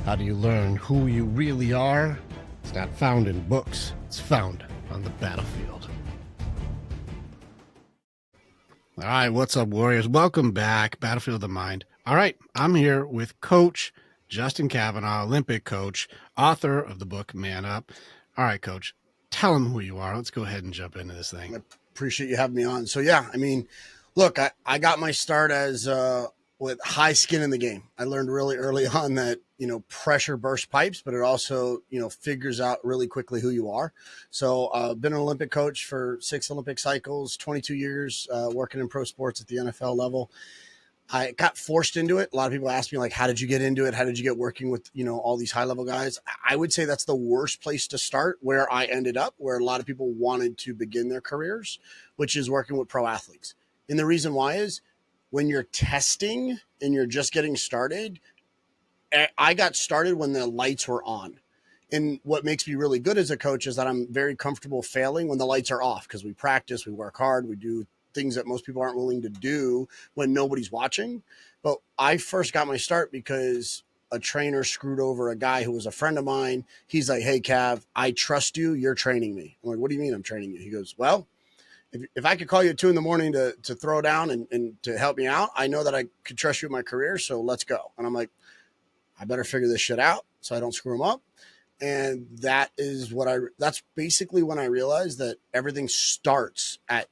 How do you learn who you really are? It's not found in books. It's found on the battlefield. All right, what's up, Warriors? Welcome back, Battlefield of the Mind. All right, I'm here with Coach Justin Kavanaugh, Olympic coach, author of the book Man Up. All right, Coach, tell them who you are. Let's go ahead and jump into this thing. I appreciate you having me on. So, yeah, I mean, look, I got my start as with high skin in the game. I learned really early on that, pressure bursts pipes, but it also, figures out really quickly who you are. So I've been an Olympic coach for 6 Olympic cycles, 22 years working in pro sports at the NFL level. I got forced into it. A lot of people ask me, like, how did you get into it? How did you get working with, all these high level guys? I would say that's the worst place to start, where I ended up, where a lot of people wanted to begin their careers, which is working with pro athletes. And the reason why is when you're testing and you're just getting started, I got started when the lights were on. And what makes me really good as a coach is that I'm very comfortable failing when the lights are off, because we practice, we work hard, we do things that most people aren't willing to do when nobody's watching. But I first got my start because a trainer screwed over a guy who was a friend of mine. He's like, "Hey, Cav, I trust you. You're training me." I'm like, "What do you mean I'm training you?" He goes, "Well, if I could call you at 2 a.m. to throw down and to help me out, I know that I could trust you with my career. So let's go." And I'm like, I better figure this shit out so I don't screw them up. And that's basically when I realized that everything starts at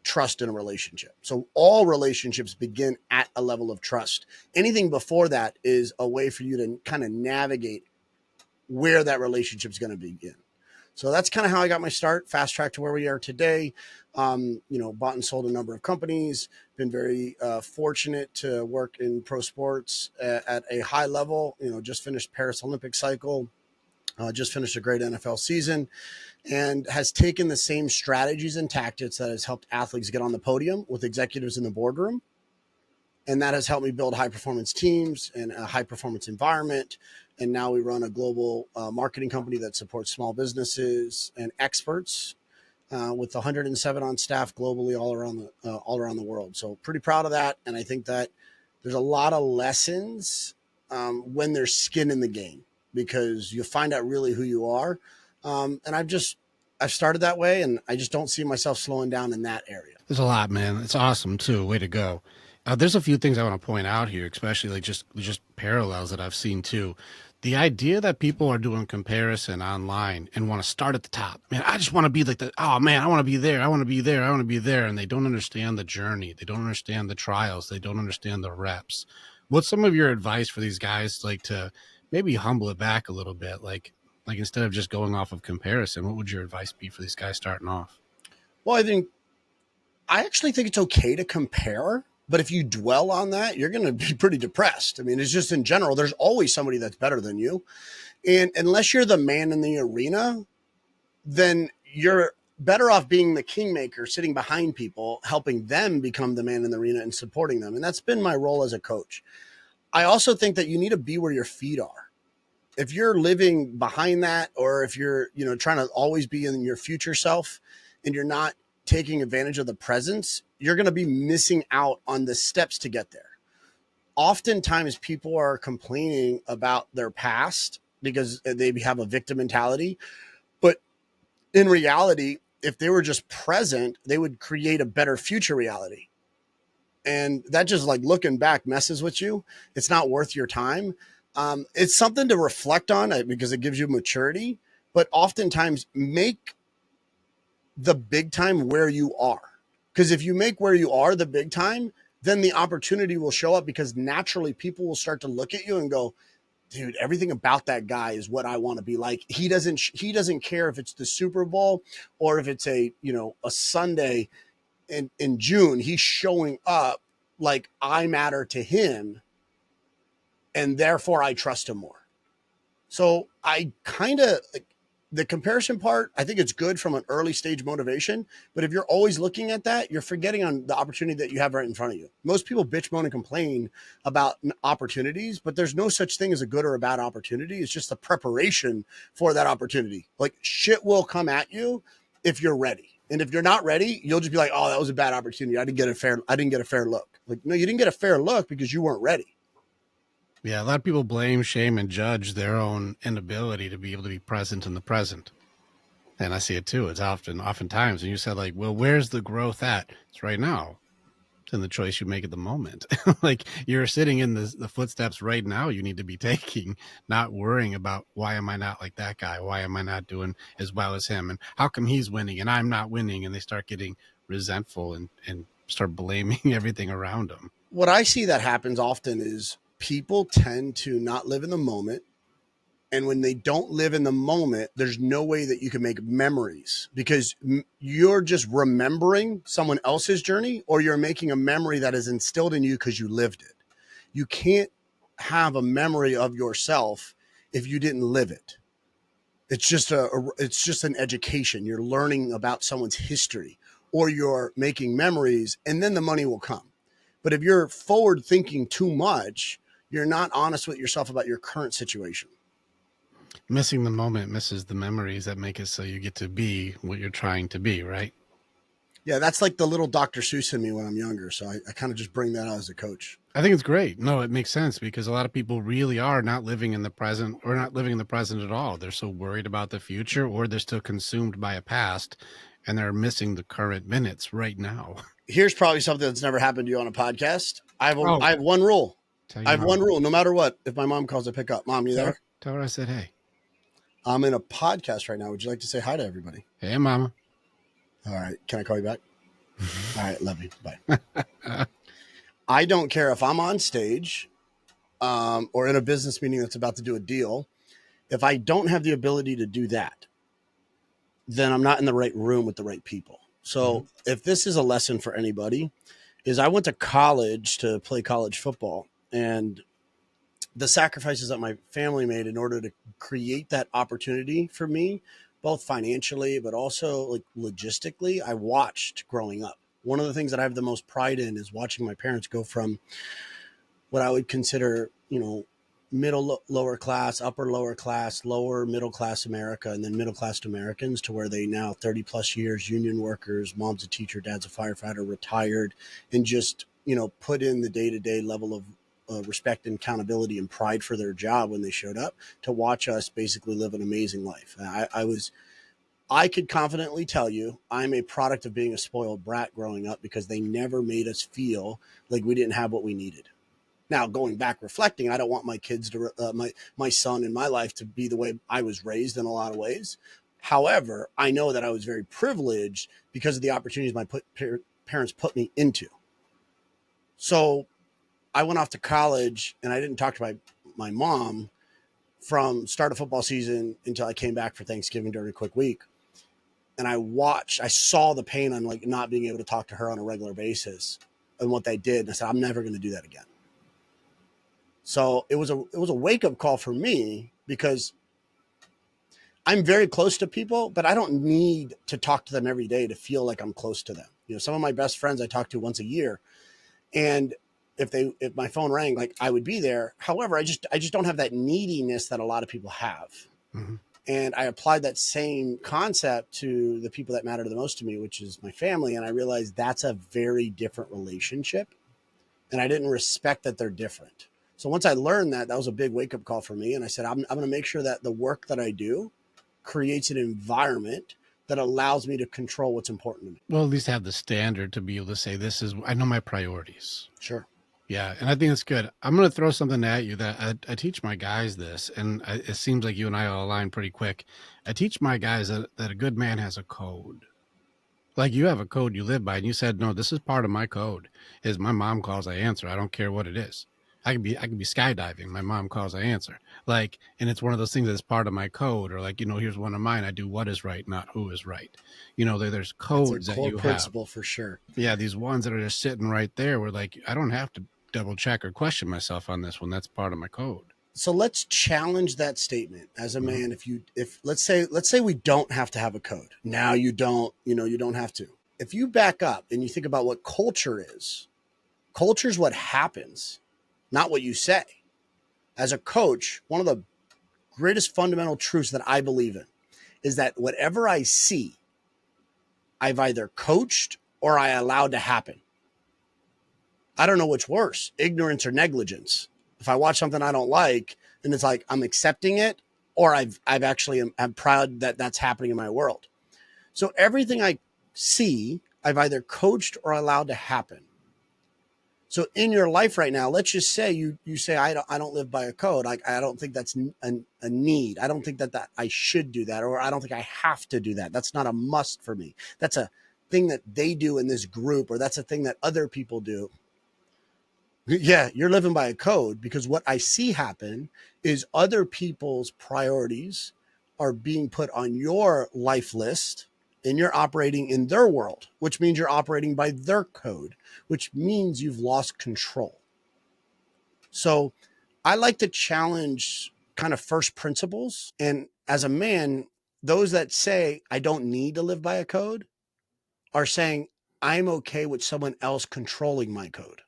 trust in a relationship. So all relationships begin at a level of trust. Anything before that is a way for you to kind of navigate where that relationship is going to begin. So that's kind of how I got my start, fast track to where we are today. Bought and sold a number of companies, been very fortunate to work in pro sports at a high level, just finished Paris Olympic cycle, just finished a great NFL season, and has taken the same strategies and tactics that has helped athletes get on the podium with executives in the boardroom. And that has helped me build high performance teams and a high performance environment. And now we run a global marketing company that supports small businesses and experts with 107 on staff globally all around the world. So pretty proud of that. And I think that there's a lot of lessons when there's skin in the game, because you find out really who you are. And I've started that way, and I just don't see myself slowing down in that area. There's a lot, man. It's awesome, too. Way to go. There's a few things I want to point out here, especially like just parallels that I've seen, too. The idea that people are doing comparison online and want to start at the top. Man, I just want to be like I want to be there. I want to be there. I want to be there. And they don't understand the journey. They don't understand the trials. They don't understand the reps. What's some of your advice for these guys, like, to maybe humble it back a little bit? Like instead of just going off of comparison, what would your advice be for these guys starting off? Well, I actually think it's okay to compare, but if you dwell on that, you're going to be pretty depressed. I mean, it's just in general, there's always somebody that's better than you. And unless you're the man in the arena, then you're better off being the kingmaker, sitting behind people, helping them become the man in the arena and supporting them. And that's been my role as a coach. I also think that you need to be where your feet are. If you're living behind that, or if you're, trying to always be in your future self and you're not taking advantage of the presence, you're going to be missing out on the steps to get there. Oftentimes people are complaining about their past because they have a victim mentality. But in reality, if they were just present, they would create a better future reality. And that just, like, looking back, messes with you. It's not worth your time. It's something to reflect on because it gives you maturity, but oftentimes make the big time where you are. Because if you make where you are the big time, then the opportunity will show up, because naturally people will start to look at you and go, dude, everything about that guy is what I want to be like. He doesn't care if it's the Super Bowl or if it's a Sunday in June. He's showing up like I matter to him, and therefore I trust him more. So I kind of, the comparison part, I think it's good from an early stage motivation. But if you're always looking at that, you're forgetting on the opportunity that you have right in front of you. Most people bitch, moan, and complain about opportunities, but there's no such thing as a good or a bad opportunity. It's just the preparation for that opportunity. Like, shit will come at you if you're ready. And if you're not ready, you'll just be like, oh, that was a bad opportunity. I didn't get a fair look. Like, no, you didn't get a fair look because you weren't ready. Yeah, a lot of people blame, shame, and judge their own inability to be able to be present in the present. And I see it too. It's oftentimes, and you said like, well, where's the growth at? It's right now. It's in the choice you make at the moment. Like you're sitting in the footsteps right now you need to be taking, not worrying about why am I not like that guy? Why am I not doing as well as him? And how come he's winning and I'm not winning? And they start getting resentful and start blaming everything around them. What I see that happens often is people tend to not live in the moment. And when they don't live in the moment, there's no way that you can make memories because you're just remembering someone else's journey or you're making a memory that is instilled in you because you lived it. You can't have a memory of yourself if you didn't live it. It's just an education. You're learning about someone's history or you're making memories and then the money will come. But if you're forward thinking too much, you're not honest with yourself about your current situation. Missing the moment misses the memories that make it so you get to be what you're trying to be, right? Yeah, that's like the little Dr. Seuss in me when I'm younger. So I kind of just bring that out as a coach. I think it's great. No, it makes sense because a lot of people really are not living in the present or not living in the present at all. They're so worried about the future or they're still consumed by a past and they're missing the current minutes right now. Here's probably something that's never happened to you on a podcast. Oh, I have one rule. tell I your have one mom. rule. No matter what, if my mom calls, I pick up. Mom, you there? Tell her I said, hey. I'm in a podcast right now. Would you like to say hi to everybody? Hey, mama. All right. Can I call you back? All right. Love you. Bye. I don't care if I'm on stage or in a business meeting that's about to do a deal. If I don't have the ability to do that, then I'm not in the right room with the right people. So if this is a lesson for anybody, is I went to college to play college football, and the sacrifices that my family made in order to create that opportunity for me, both financially but also like logistically, I watched growing up. One of the things that I have the most pride in is watching my parents go from what I would consider, middle lower class, upper lower class, lower middle class America, and then middle class Americans to where they now 30 plus years, union workers, mom's a teacher, dad's a firefighter, retired, and just, put in the day to day level of respect and accountability and pride for their job when they showed up to watch us basically live an amazing life. I could confidently tell you I'm a product of being a spoiled brat growing up because they never made us feel like we didn't have what we needed. Now, going back, reflecting, I don't want my kids to, my son in my life to be the way I was raised in a lot of ways. However, I know that I was very privileged because of the opportunities my parents put me into. So I went off to college and I didn't talk to my mom from start of football season until I came back for Thanksgiving during a quick week. And I saw the pain on like not being able to talk to her on a regular basis and what they did. And I said, I'm never going to do that again. So it was a wake up call for me because I'm very close to people, but I don't need to talk to them every day to feel like I'm close to them. Some of my best friends I talk to once a year, and if my phone rang, like I would be there. However, I just don't have that neediness that a lot of people have. Mm-hmm. And I applied that same concept to the people that matter the most to me, which is my family. And I realized that's a very different relationship. And I didn't respect that they're different. So once I learned that, that was a big wake up call for me. And I said, I'm going to make sure that the work that I do creates an environment that allows me to control what's important to me. Well, at least have the standard to be able to say, I know my priorities. Sure. Yeah, and I think it's good. I'm going to throw something at you that I teach my guys this, and it seems like you and I will align pretty quick. I teach my guys that a good man has a code. Like you have a code you live by, and you said, no, this is part of my code. Is my mom calls, I answer. I don't care what it is. I could be skydiving. My mom calls, I answer. Like, and it's one of those things that's part of my code. Or like, here's one of mine. I do what is right, not who is right. There's That's a codes that core you have. principle for sure. Yeah, these ones that are just sitting right there where like I don't have to double check or question myself on this one. That's part of my code. So let's challenge that statement as a man. If let's say we don't have to have a code. Now you don't have to. If you back up and you think about what culture is what happens, not what you say. As a coach, one of the greatest fundamental truths that I believe in is that whatever I see, I've either coached or I allowed to happen. I don't know which worse, ignorance or negligence. If I watch something I don't like, then it's like I'm accepting it, or I've actually I'm proud that that's happening in my world. So everything I see, I've either coached or allowed to happen. So in your life right now, let's just say you say I don't live by a code. I don't think that's a need. I don't think that I should do that, or I don't think I have to do that. That's not a must for me. That's a thing that they do in this group, or that's a thing that other people do. Yeah, you're living by a code, because what I see happen is other people's priorities are being put on your life list, and you're operating in their world, which means you're operating by their code, which means you've lost control. So I like to challenge kind of first principles. And as a man, those that say I don't need to live by a code are saying I'm okay with someone else controlling my code.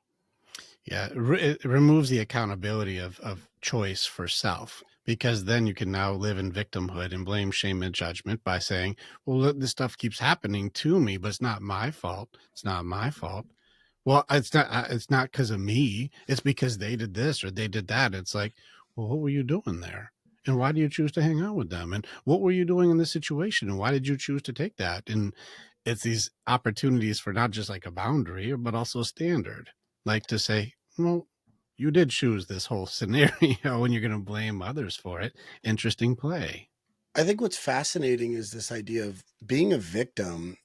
Yeah, it removes the accountability of choice for self, because then you can now live in victimhood and blame, shame, and judgment by saying, well, look, this stuff keeps happening to me, but it's not my fault. It's not my fault. Well, it's not because of me. It's because they did this or they did that. It's like, well, what were you doing there? And why do you choose to hang out with them? And what were you doing in this situation? And why did you choose to take that? And it's these opportunities for not just like a boundary, but also a standard, like to say, well, you did choose this whole scenario and you're going to blame others for it. Interesting play. I think what's fascinating is this idea of being a victim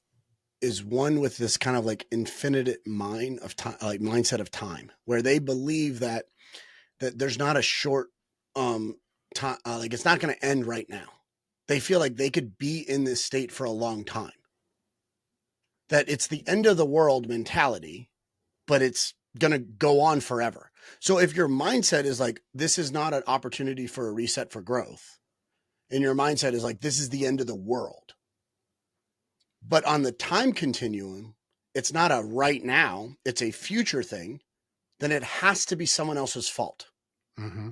is one with this kind of like infinite mind of time, like mindset of time, where they believe that there's not a short time, like it's not going to end right now. They feel like they could be in this state for a long time. That it's the end of the world mentality, but it's going to go on forever. So if your mindset is like, this is not an opportunity for a reset for growth, and your mindset is like, this is the end of the world, but on the time continuum, it's not a right now, it's a future thing, then it has to be someone else's fault. Mm-hmm.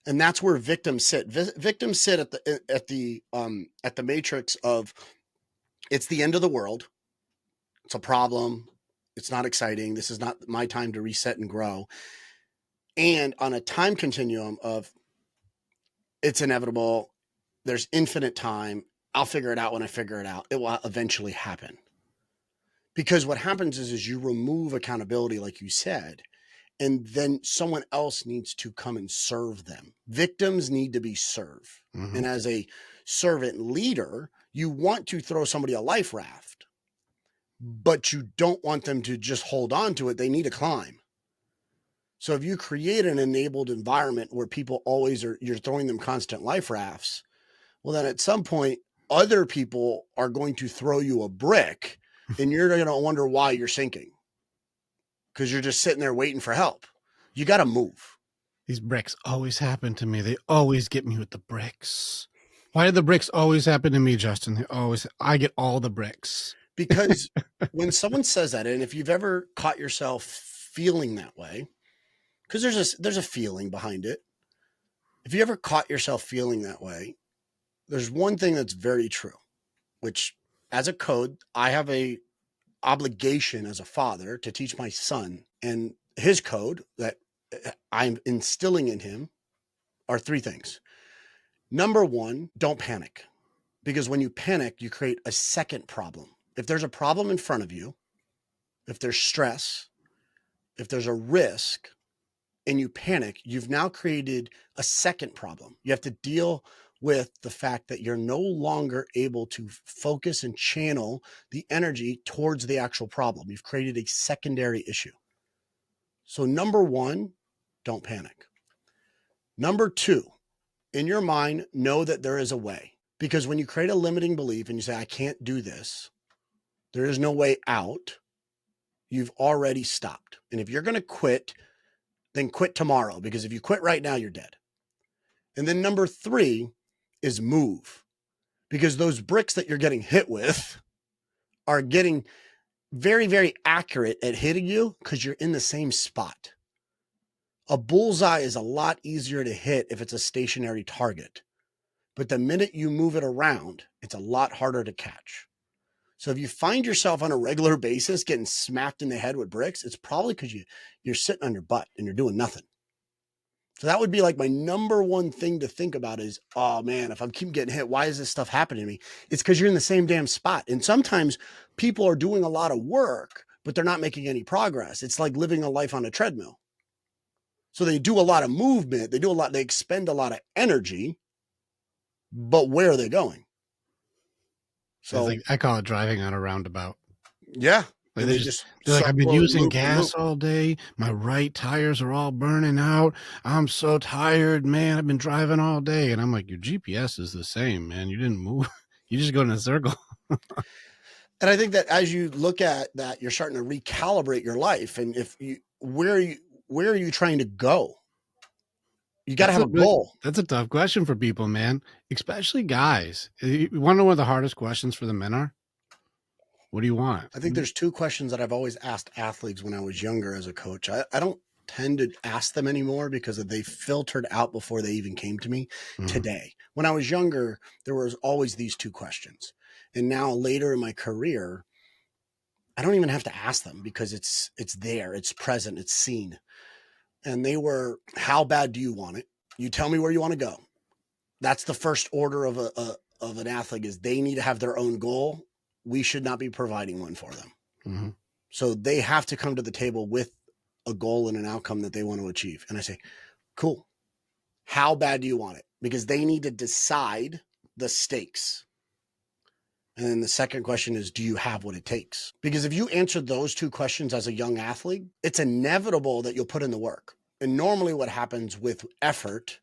And that's where victims sit. Victims sit at the matrix of, it's the end of the world. It's a problem. It's not exciting. This is not my time to reset and grow. And on a time continuum of, it's inevitable. There's infinite time. I'll figure it out when I figure it out. It will eventually happen. Because what happens is you remove accountability, like you said, and then someone else needs to come and serve them. Victims need to be served. Mm-hmm. And as a servant leader, you want to throw somebody a life raft, but you don't want them to just hold on to it. They need to climb. So if you create an enabled environment where people always are, you're throwing them constant life rafts, well, then at some point, other people are going to throw you a brick, and you're going to wonder why you're sinking, because you're just sitting there waiting for help. You got to move. These bricks always happen to me. They always get me with the bricks. Why do the bricks always happen to me, Justin? I get all the bricks. Because when someone says that, and if you've ever caught yourself feeling that way, because there's a feeling behind it. If you ever caught yourself feeling that way, there's one thing that's very true, which as a code, I have a obligation as a father to teach my son, and his code that I'm instilling in him are three things. Number one, don't panic, because when you panic, you create a second problem. If there's a problem in front of you, if there's stress, if there's a risk, and you panic, you've now created a second problem. You have to deal with the fact that you're no longer able to focus and channel the energy towards the actual problem. You've created a secondary issue. So number one, don't panic. Number two, in your mind, know that there is a way. Because when you create a limiting belief and you say, I can't do this, there is no way out, you've already stopped. And if you're going to quit, then quit tomorrow, because if you quit right now, you're dead. And then number three is move, because those bricks that you're getting hit with are getting very, very accurate at hitting you because you're in the same spot. A bullseye is a lot easier to hit if it's a stationary target. But the minute you move it around, it's a lot harder to catch. So if you find yourself on a regular basis getting smacked in the head with bricks, it's probably because you're sitting on your butt and you're doing nothing. So that would be like my number one thing to think about is, oh man, if I'm keep getting hit, why is this stuff happening to me? It's because you're in the same damn spot. And sometimes people are doing a lot of work, but they're not making any progress. It's like living a life on a treadmill. So they do a lot of movement, they expend a lot of energy, but where are they going? It's So like I call it driving on a roundabout. yeah. Like And they they just just they're like, I've been circle and using loop and loop. gas all day. My right tires are all burning out. I'm so tired, man. I've been driving all day. And I'm like, your GPS is the same, man. You didn't move. You just go in a circle. And I think that as you look at that, you're starting to recalibrate your life. And if you where are you trying to go? You got to That's have a a goal. that's a tough question for people, man. Especially guys. You want to know what the hardest questions for the men are? What do you want? I think there's two questions that I've always asked athletes when I was younger as a coach. I don't tend to ask them anymore because they filtered out before they even came to me Mhm. today. When I was younger, there was always these two questions. And now later in my career, I don't even have to ask them because it's there, it's present, it's seen. And they were, how bad do you want it? You tell me where you want to go. That's the first order of an athlete is they need to have their own goal. We should not be providing one for them. Mhm. So they have to come to the table with a goal and an outcome that they want to achieve. And I say, cool. How bad do you want it? Because they need to decide the stakes. And then the second question is, do you have what it takes? Because if you answer those two questions as a young athlete, it's inevitable that you'll put in the work. And normally what happens with effort,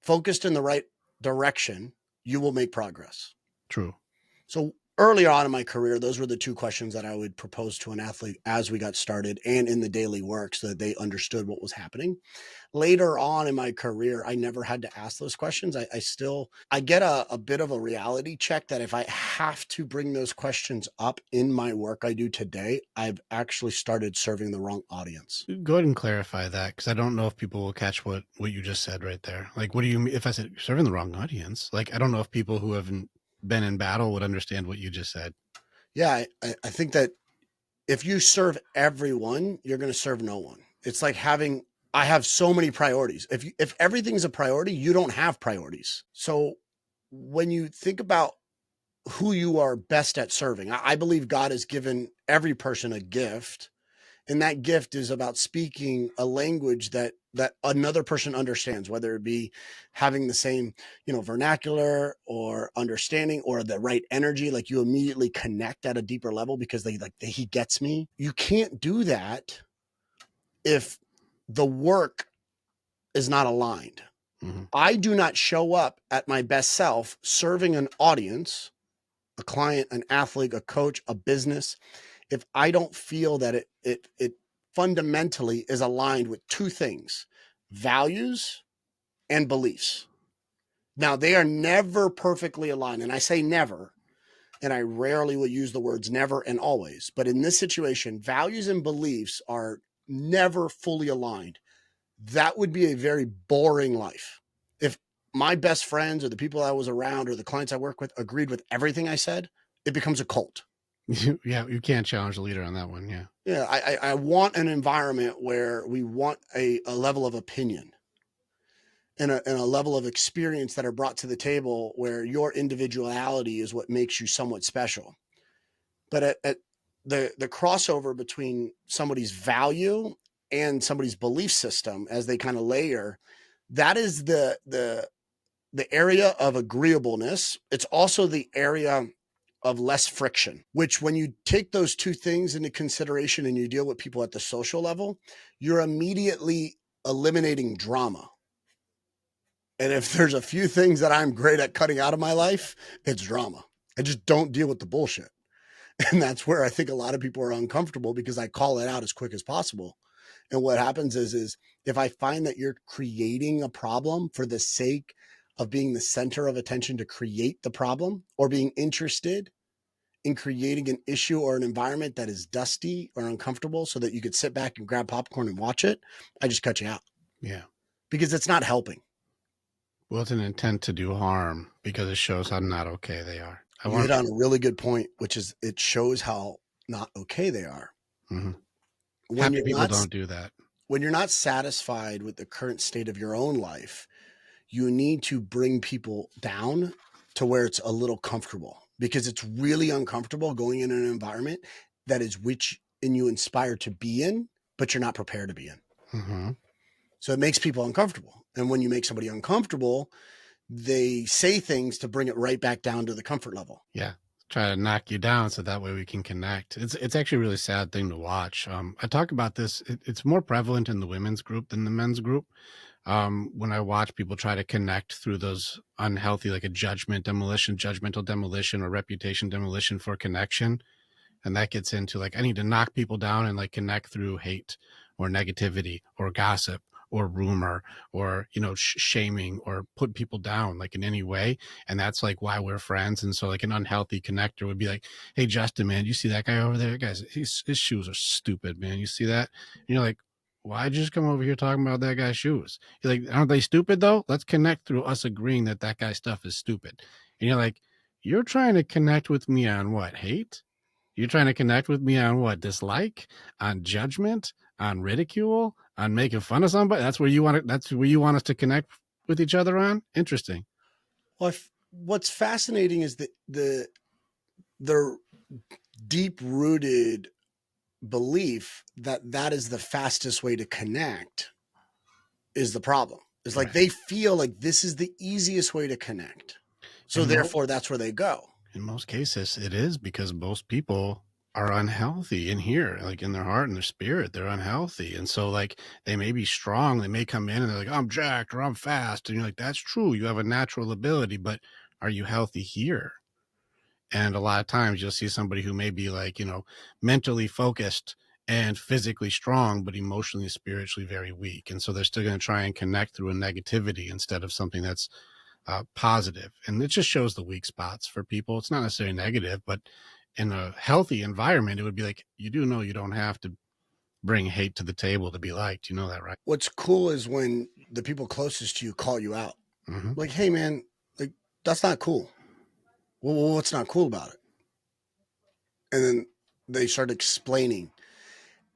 focused in the right direction, you will make progress. True. So earlier on in my career, those were the two questions that I would propose to an athlete as we got started and in the daily work so that they understood what was happening. Later on in my career, I never had to ask those questions. I get a bit of a reality check that if I have to bring those questions up in my work I do today, I've actually started serving the wrong audience. Go ahead and clarify that because I don't know if people will catch what you just said right there. Like, what do you mean if I said serving the wrong audience? Like, I don't know if people who haven't been in battle would understand what you just said. Yeah, I think that if you serve everyone, you're going to serve no one. It's like I have so many priorities. If everything's a priority, you don't have priorities. So when you think about who you are best at serving, I believe God has given every person a gift, and that gift is about speaking a language that another person understands, whether it be having the same vernacular or understanding or the right energy, like you immediately connect at a deeper level because he gets me. You can't do that if the work is not aligned. Mm-hmm. I do not show up at my best self serving an audience, a client, an athlete, a coach, a business, if I don't feel that it fundamentally is aligned with two things: values and beliefs. Now, they are never perfectly aligned, and I say never, and I rarely will use the words never and always, but in this situation, values and beliefs are never fully aligned. That would be a very boring life. If my best friends or the people I was around or the clients I work with agreed with everything I said, it becomes a cult. Yeah, you can't challenge the leader on that one. Yeah. Yeah, I want an environment where we want a level of opinion and a level of experience that are brought to the table where your individuality is what makes you somewhat special. But at the crossover between somebody's value and somebody's belief system as they kind of layer, that is the area of agreeableness. It's also the area of less friction, which when you take those two things into consideration and you deal with people at the social level, you're immediately eliminating drama. And if there's a few things that I'm great at cutting out of my life, it's drama. I just don't deal with the bullshit. And that's where I think a lot of people are uncomfortable because I call it out as quick as possible. And what happens is if I find that you're creating a problem for the sake of being the center of attention to create the problem or being interested in creating an issue or an environment that is dusty or uncomfortable so that you could sit back and grab popcorn and watch it, I just cut you out Yeah. because it's not helping. Well, it's an intent to do harm because it shows how not okay they are. I You hit want. on a really good point, which is it shows how not okay they are. Mm-hmm. When Happy you're people not don't do that. when you're not satisfied with the current state of your own life, you need to bring people down to where it's a little comfortable, because it's really uncomfortable going in an environment that is which and you inspire to be in, but you're not prepared to be in. Mm-hmm. So it makes people uncomfortable. And when you make somebody uncomfortable, they say things to bring it right back down to the comfort level. Yeah. Try to knock you down so that way we can connect. It's actually a really sad thing to watch. I talk about this. It's more prevalent in the women's group than the men's group. When I watch people try to connect through those unhealthy, like a judgmental demolition or reputation demolition for connection. And that gets into like, I need to knock people down and like connect through hate or negativity or gossip or rumor or, shaming or put people down like in any way. And that's like why we're friends. And so like an unhealthy connector would be like, hey, Justin, man, you see that guy over there? Guys, his shoes are stupid, man. You see that? And you're like, why'd you just come over here talking about that guy's shoes? You're like, aren't they stupid though? Let's connect through us agreeing that that guy's stuff is stupid. And you're like, you're trying to connect with me on what? Hate? You're trying to connect with me on what? Dislike, on judgment, on ridicule, on making fun of somebody. That's where you want it. That's where you want us to connect with each other on. Interesting. Well, what's fascinating is that the deep rooted belief that that is the fastest way to connect is the problem. It's like they feel like this is the easiest way to connect. So therefore that's where they go. In most cases, it is because most people are unhealthy in here, like in their heart and their spirit, they're unhealthy. And so like they may be strong, they may come in and they're like, I'm jacked or I'm fast. And you're like, that's true. You have a natural ability, but are you healthy here? And a lot of times you'll see somebody who may be like, mentally focused and physically strong, but emotionally and spiritually very weak. And so they're still going to try and connect through a negativity instead of something that's positive. And it just shows the weak spots for people. It's not necessarily negative, but in a healthy environment, it would be like, you do know you don't have to bring hate to the table to be liked. You know that, right? What's cool is when the people closest to you call you out. Mm-hmm. Like, hey man, like that's not cool. Well, what's not cool about it? And then they start explaining.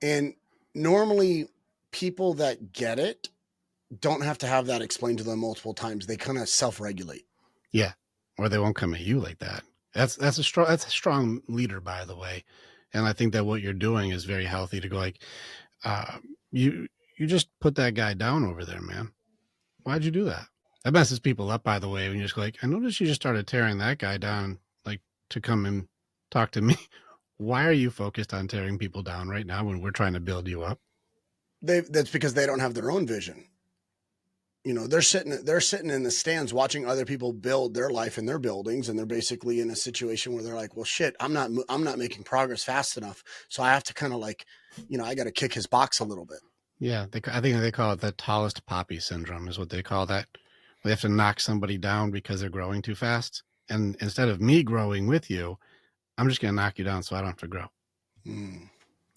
And normally people that get it don't have to have that explained to them multiple times. They kind of self-regulate. Yeah. Or they won't come at you like that. That's a strong leader, by the way. And I think that what you're doing is very healthy to go like, you just put that guy down over there, man. Why'd you do that? That messes people up, by the way, when you're just like, I noticed you just started tearing that guy down, like to come and talk to me. Why are you focused on tearing people down right now when we're trying to build you up? That's because they don't have their own vision. They're sitting in the stands watching other people build their life in their buildings, and they're basically in a situation where they're like, well shit, I'm not making progress fast enough, so I have to kind of like, I got to kick his box a little bit. Yeah, I think they call it the tallest poppy syndrome is what they call that. They have to knock somebody down because they're growing too fast, and instead of me growing with you, I'm just going to knock you down so I don't have to grow.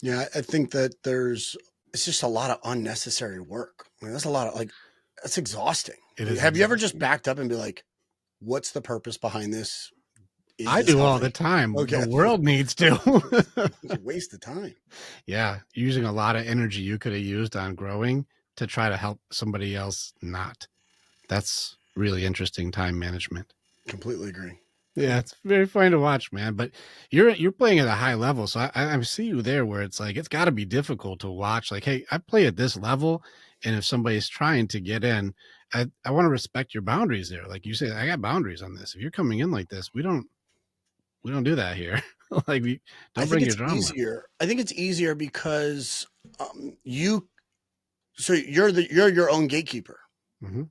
Yeah, I think that it's just a lot of unnecessary work. I mean, that's a lot of that's exhausting. Have you ever just backed up and be like, what's the purpose behind this? I do all the time. Okay. The world needs to. It's a waste of time. Yeah. Using a lot of energy you could have used on growing to try to help somebody else not. That's really interesting time management. Completely agree. Yeah, it's very fun to watch, man. But you're playing at a high level, so I see you there where it's like it's got to be difficult to watch. Like, hey, I play at this level, and if somebody's trying to get in, I want to respect your boundaries there. Like you say, I got boundaries on this. If you're coming in like this, we don't do that here. Like, don't bring your drama. I think it's easier because you're your own gatekeeper. Mm-hmm.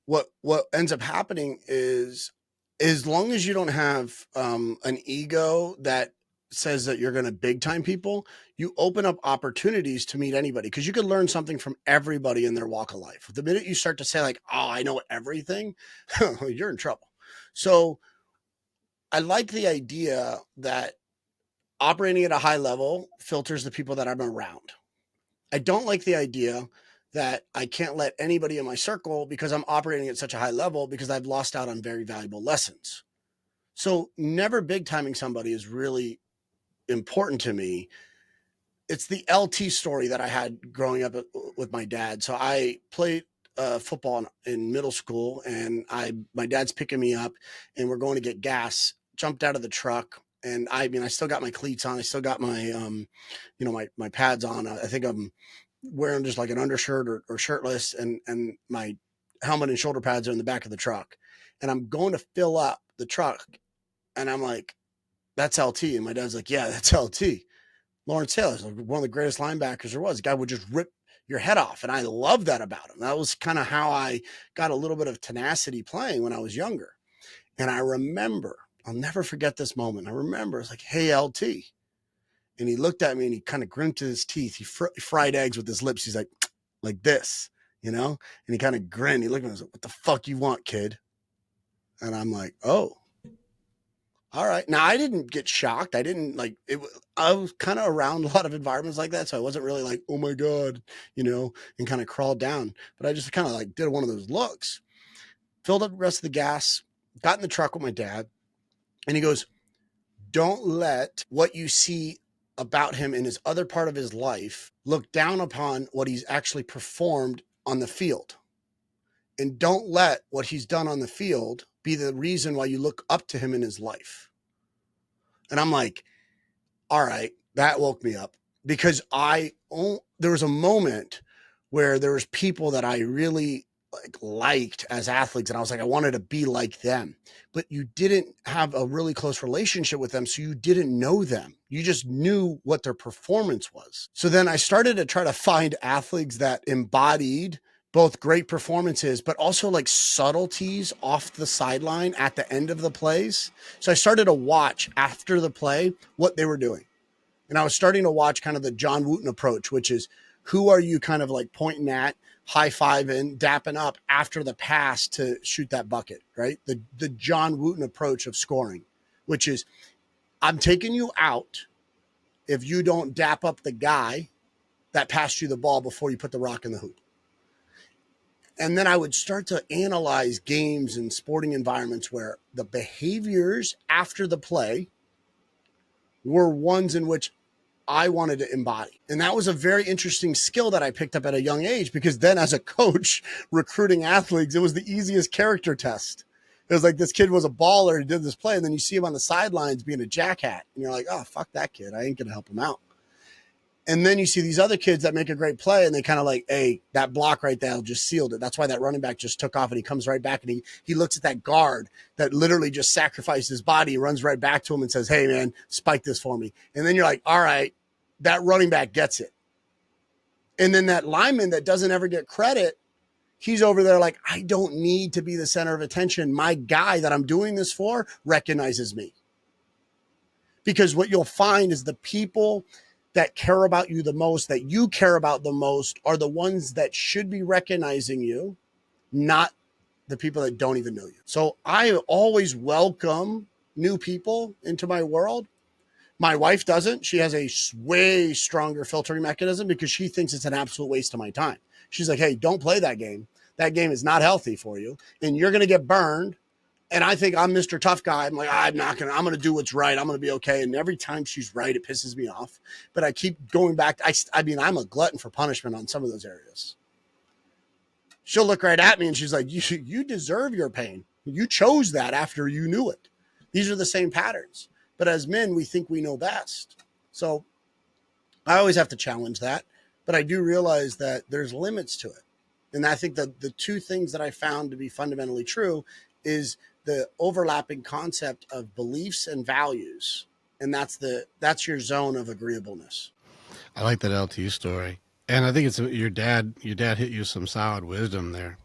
What ends up happening is, as long as you don't have an ego that says that you're going to big time people, you open up opportunities to meet anybody, because you can learn something from everybody in their walk of life. The minute you start to say like, oh, I know everything, you're in trouble. So I like the idea that operating at a high level filters the people that I'm around. I don't like the idea that I can't let anybody in my circle because I'm operating at such a high level, because I've lost out on very valuable lessons. So never big timing somebody is really important to me. it's the LT story that I had growing up with my dad. So I played football in middle school, and my dad's picking me up, and we're going to get gas. Jumped out of the truck, and I still got my cleats on. I still got my my pads on. I think I'm wearing just like an undershirt or shirtless, and my helmet and shoulder pads are in the back of the truck. And I'm going to fill up the truck, and I'm like, "That's LT," and my dad's like, "Yeah, that's LT." Lawrence Taylor's like one of the greatest linebackers there was. The guy would just rip your head off. And I love that about him. That was kind of how I got a little bit of tenacity playing when I was younger. And I remember, I'll never forget this moment. I remember it's like, "Hey, LT." And he looked at me and he kind of grinned to his teeth. He fried eggs with his lips. He's like this, And he kind of grinned. He looked at me and was like, "What the fuck you want, kid?" And I'm like, "Oh, all right." Now I didn't get shocked. I didn't like it. I was kind of around a lot of environments like that, so I wasn't really like, "Oh my god," and kind of crawled down. But I just kind of like did one of those looks, filled up the rest of the gas, got in the truck with my dad, and he goes, "Don't let what you see about him in his other part of his life look down upon what he's actually performed on the field, and don't let what he's done on the field be the reason why you look up to him in his life." And I'm like, all right, that woke me up because there was a moment where there was people that I really liked as athletes, and I was like, I wanted to be like them, but you didn't have a really close relationship with them, so you didn't know them. You just knew what their performance was. So then I started to try to find athletes that embodied both great performances, but also like subtleties off the sideline at the end of the plays. So I started to watch after the play what they were doing. And I was starting to watch kind of the John Wooten approach, which is who are you kind of like pointing at, high-fiving, dapping up after the pass to shoot that bucket, right? The John Wooten approach of scoring, which is I'm taking you out if you don't dap up the guy that passed you the ball before you put the rock in the hoop. And then I would start to analyze games and sporting environments where the behaviors after the play were ones in which I wanted to embody. And that was a very interesting skill that I picked up at a young age, because then as a coach recruiting athletes, it was the easiest character test. It was like this kid was a baller, he did this play, and then you see him on the sidelines being a jackhat. And you're like, oh, fuck that kid. I ain't going to help him out. And then you see these other kids that make a great play, and they kind of like, hey, that block right there just sealed it. That's why that running back just took off, and he comes right back, and he looks at that guard that literally just sacrificed his body, runs right back to him and says, hey, man, spike this for me. And then you're like, all right, that running back gets it. And then that lineman that doesn't ever get credit, he's over there like, I don't need to be the center of attention. My guy that I'm doing this for recognizes me. Because what you'll find is the people that care about you the most, that you care about the most, are the ones that should be recognizing you, not the people that don't even know you. So I always welcome new people into my world. My wife doesn't. She has a way stronger filtering mechanism because she thinks it's an absolute waste of my time. She's like, hey, don't play that game. That game is not healthy for you, and you're going to get burned. And I think I'm Mr. Tough Guy. I'm like, I'm going to do what's right. I'm going to be okay. And every time she's right, it pisses me off. But I keep going back. I mean, I'm a glutton for punishment on some of those areas. She'll look right at me and she's like, you deserve your pain. You chose that after you knew it. These are the same patterns. But as men, we think we know best. So I always have to challenge that. But I do realize that there's limits to it. And I think that the two things that I found to be fundamentally true is the overlapping concept of beliefs and values. And that's your zone of agreeableness. I like that LT story. And I think it's your dad. Your dad hit you some solid wisdom there.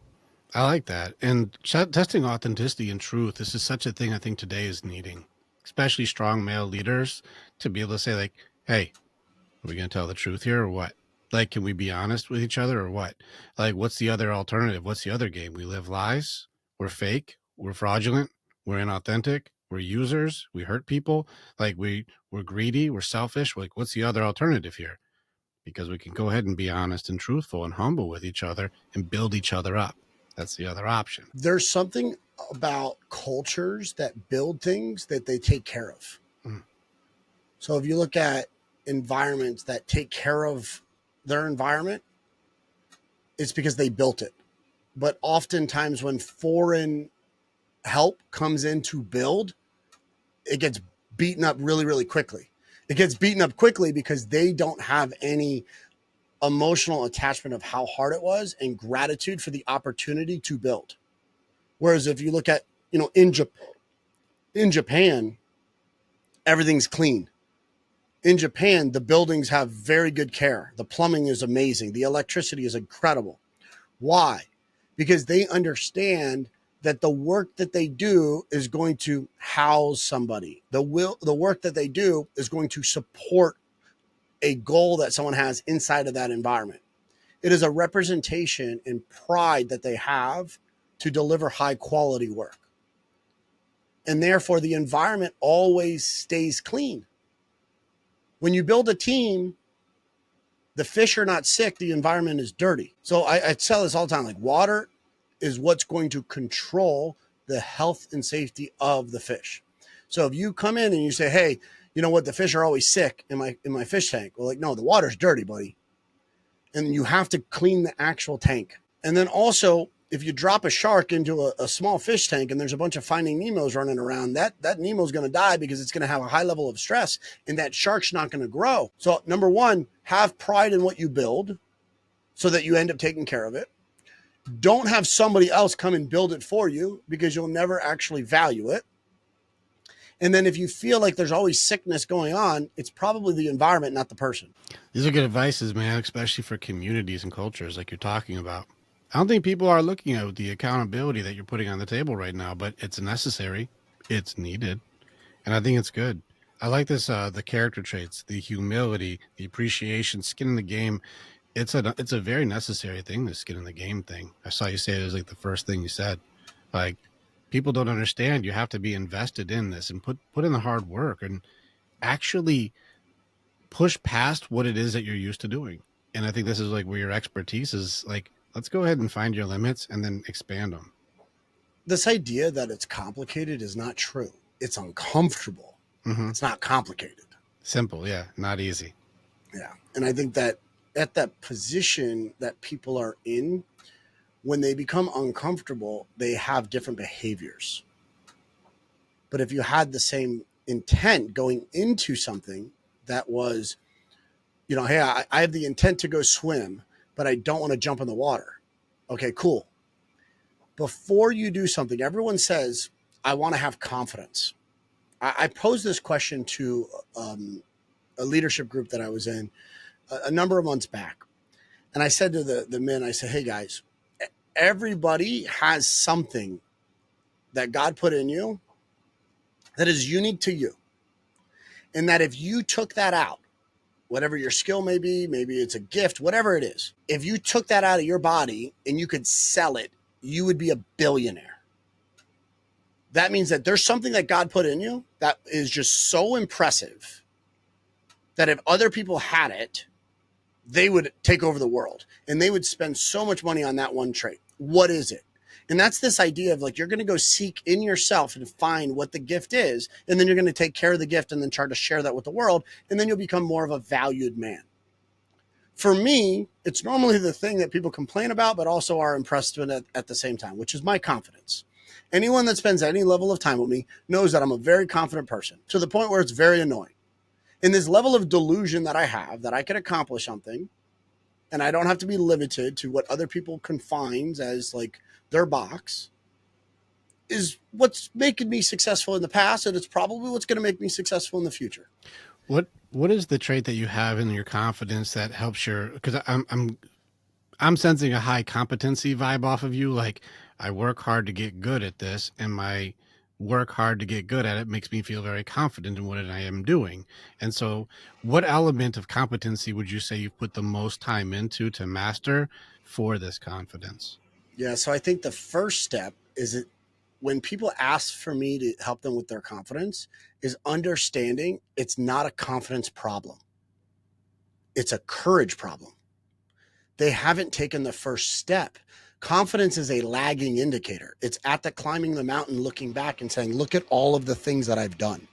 I like that. And testing authenticity and truth. This is such a thing I think today is needing, especially strong male leaders, to be able to say like, "Hey, are we going to tell the truth here or what? Like, can we be honest with each other or what? Like, what's the other alternative? What's the other game? We live lies. We're fake. We're fraudulent. We're inauthentic. We're users. We hurt people. Like, we're greedy. We're selfish. Like, what's the other alternative here? Because we can go ahead and be honest and truthful and humble with each other and build each other up. That's the other option." There's something about cultures that build things that they take care of. Mm. So if you look at environments that take care of their environment, it's because they built it. But oftentimes when foreign help comes in to build, it gets beaten up really, really quickly. It gets beaten up quickly because they don't have any emotional attachment of how hard it was and gratitude for the opportunity to build. Whereas if you look at, in Japan, everything's clean. In Japan, the buildings have very good care. The plumbing is amazing. The electricity is incredible. Why? Because they understand that the work that they do is going to house somebody. The work that they do is going to support a goal that someone has inside of that environment. It is a representation and pride that they have to deliver high quality work. And therefore, the environment always stays clean. When you build a team, the fish are not sick, the environment is dirty. So I tell this all the time, like water is what's going to control the health and safety of the fish. So if you come in and you say, hey, you know what, the fish are always sick in my fish tank. Well, like, no, the water's dirty, buddy. And you have to clean the actual tank. And then also, if you drop a shark into a small fish tank and there's a bunch of Finding Nemos running around, that Nemo's going to die because it's going to have a high level of stress and that shark's not going to grow. So number one, have pride in what you build so that you end up taking care of it. Don't have somebody else come and build it for you because you'll never actually value it. And then if you feel like there's always sickness going on, it's probably the environment, not the person. These are good advices, man, especially for communities and cultures like you're talking about. I don't think people are looking at the accountability that you're putting on the table right now, but it's necessary. It's needed. And I think it's good. I like this, the character traits, the humility, the appreciation, skin in the game. It's a very necessary thing, the skin in the game thing. I saw you say it was like the first thing you said. Like, people don't understand you have to be invested in this and put in the hard work and actually push past what it is that you're used to doing. And I think this is like where your expertise is. Like, let's go ahead and find your limits and then expand them. This idea that it's complicated is not true. It's uncomfortable. Mm-hmm. It's not complicated. Simple, yeah, not easy. Yeah. And I think that at that position that people are in, when they become uncomfortable, they have different behaviors. But if you had the same intent going into something that was, hey, I have the intent to go swim, but I don't want to jump in the water. Okay, cool. Before you do something, everyone says, I want to have confidence. I posed this question to a leadership group that I was in a number of months back. And I said to the men, I said, hey guys, everybody has something that God put in you that is unique to you. And that if you took that out, whatever your skill may be, maybe it's a gift, whatever it is, if you took that out of your body and you could sell it, you would be a billionaire. That means that there's something that God put in you that is just so impressive that if other people had it, they would take over the world and they would spend so much money on that one trait. What is it? And that's this idea of like, you're going to go seek in yourself and find what the gift is. And then you're going to take care of the gift and then try to share that with the world. And then you'll become more of a valued man. For me, it's normally the thing that people complain about, but also are impressed with it at the same time, which is my confidence. Anyone that spends any level of time with me knows that I'm a very confident person to the point where it's very annoying. And this level of delusion that I have, that I can accomplish something and I don't have to be limited to what other people confines as like their box, is what's making me successful in the past. And it's probably what's going to make me successful in the future. What is the trait that you have in your confidence that helps because I'm sensing a high competency vibe off of you. Like, I work hard to get good at this, and my work hard to get good at it makes me feel very confident in what I am doing. And so what element of competency would you say you've put the most time into to master for this confidence? Yeah. So I think the first step is when people ask for me to help them with their confidence, is understanding it's not a confidence problem. It's a courage problem. They haven't taken the first step. Confidence is a lagging indicator. It's at the climbing the mountain, looking back and saying, look at all of the things that I've done.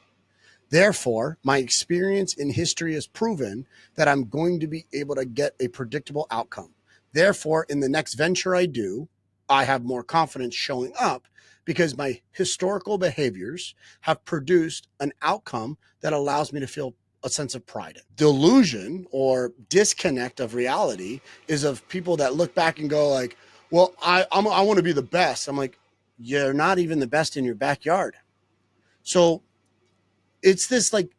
Therefore, my experience in history has proven that I'm going to be able to get a predictable outcome. Therefore, in the next venture I do, I have more confidence showing up because my historical behaviors have produced an outcome that allows me to feel a sense of pride. Delusion or disconnect of reality is of people that look back and go like, well, I want to be the best. I'm like, you're not even the best in your backyard. So it's this like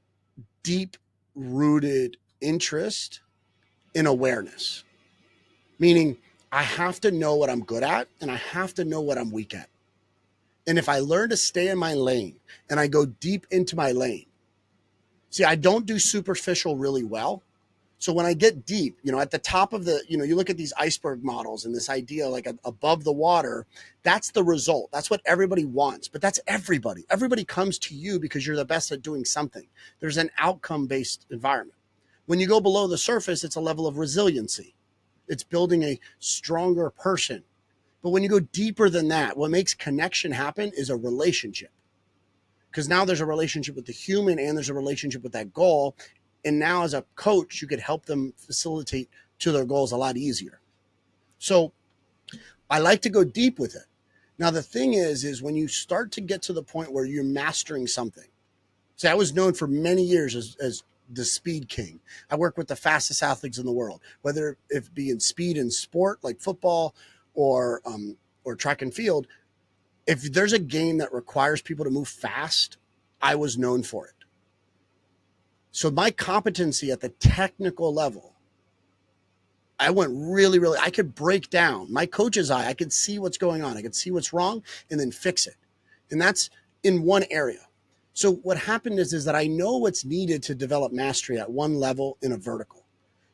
deep rooted interest in awareness, meaning I have to know what I'm good at and I have to know what I'm weak at. And if I learn to stay in my lane and I go deep into my lane, see, I don't do superficial really well. So when I get deep, at the top of you look at these iceberg models and this idea like above the water, that's the result. That's what everybody wants, but that's everybody. Everybody comes to you because you're the best at doing something. There's an outcome-based environment. When you go below the surface, it's a level of resiliency. It's building a stronger person. But when you go deeper than that, what makes connection happen is a relationship. Because now there's a relationship with the human and there's a relationship with that goal. And now as a coach, you could help them facilitate to their goals a lot easier. So I like to go deep with it. Now, the thing is when you start to get to the point where you're mastering something. See, I was known for many years as the speed king. I work with the fastest athletes in the world, whether it be in speed in sport like football or track and field. If there's a game that requires people to move fast, I was known for it. So my competency at the technical level, I went really, really, I could break down my coach's eye. I could see what's going on. I could see what's wrong and then fix it. And that's in one area. So what happened is that I know what's needed to develop mastery at one level in a vertical.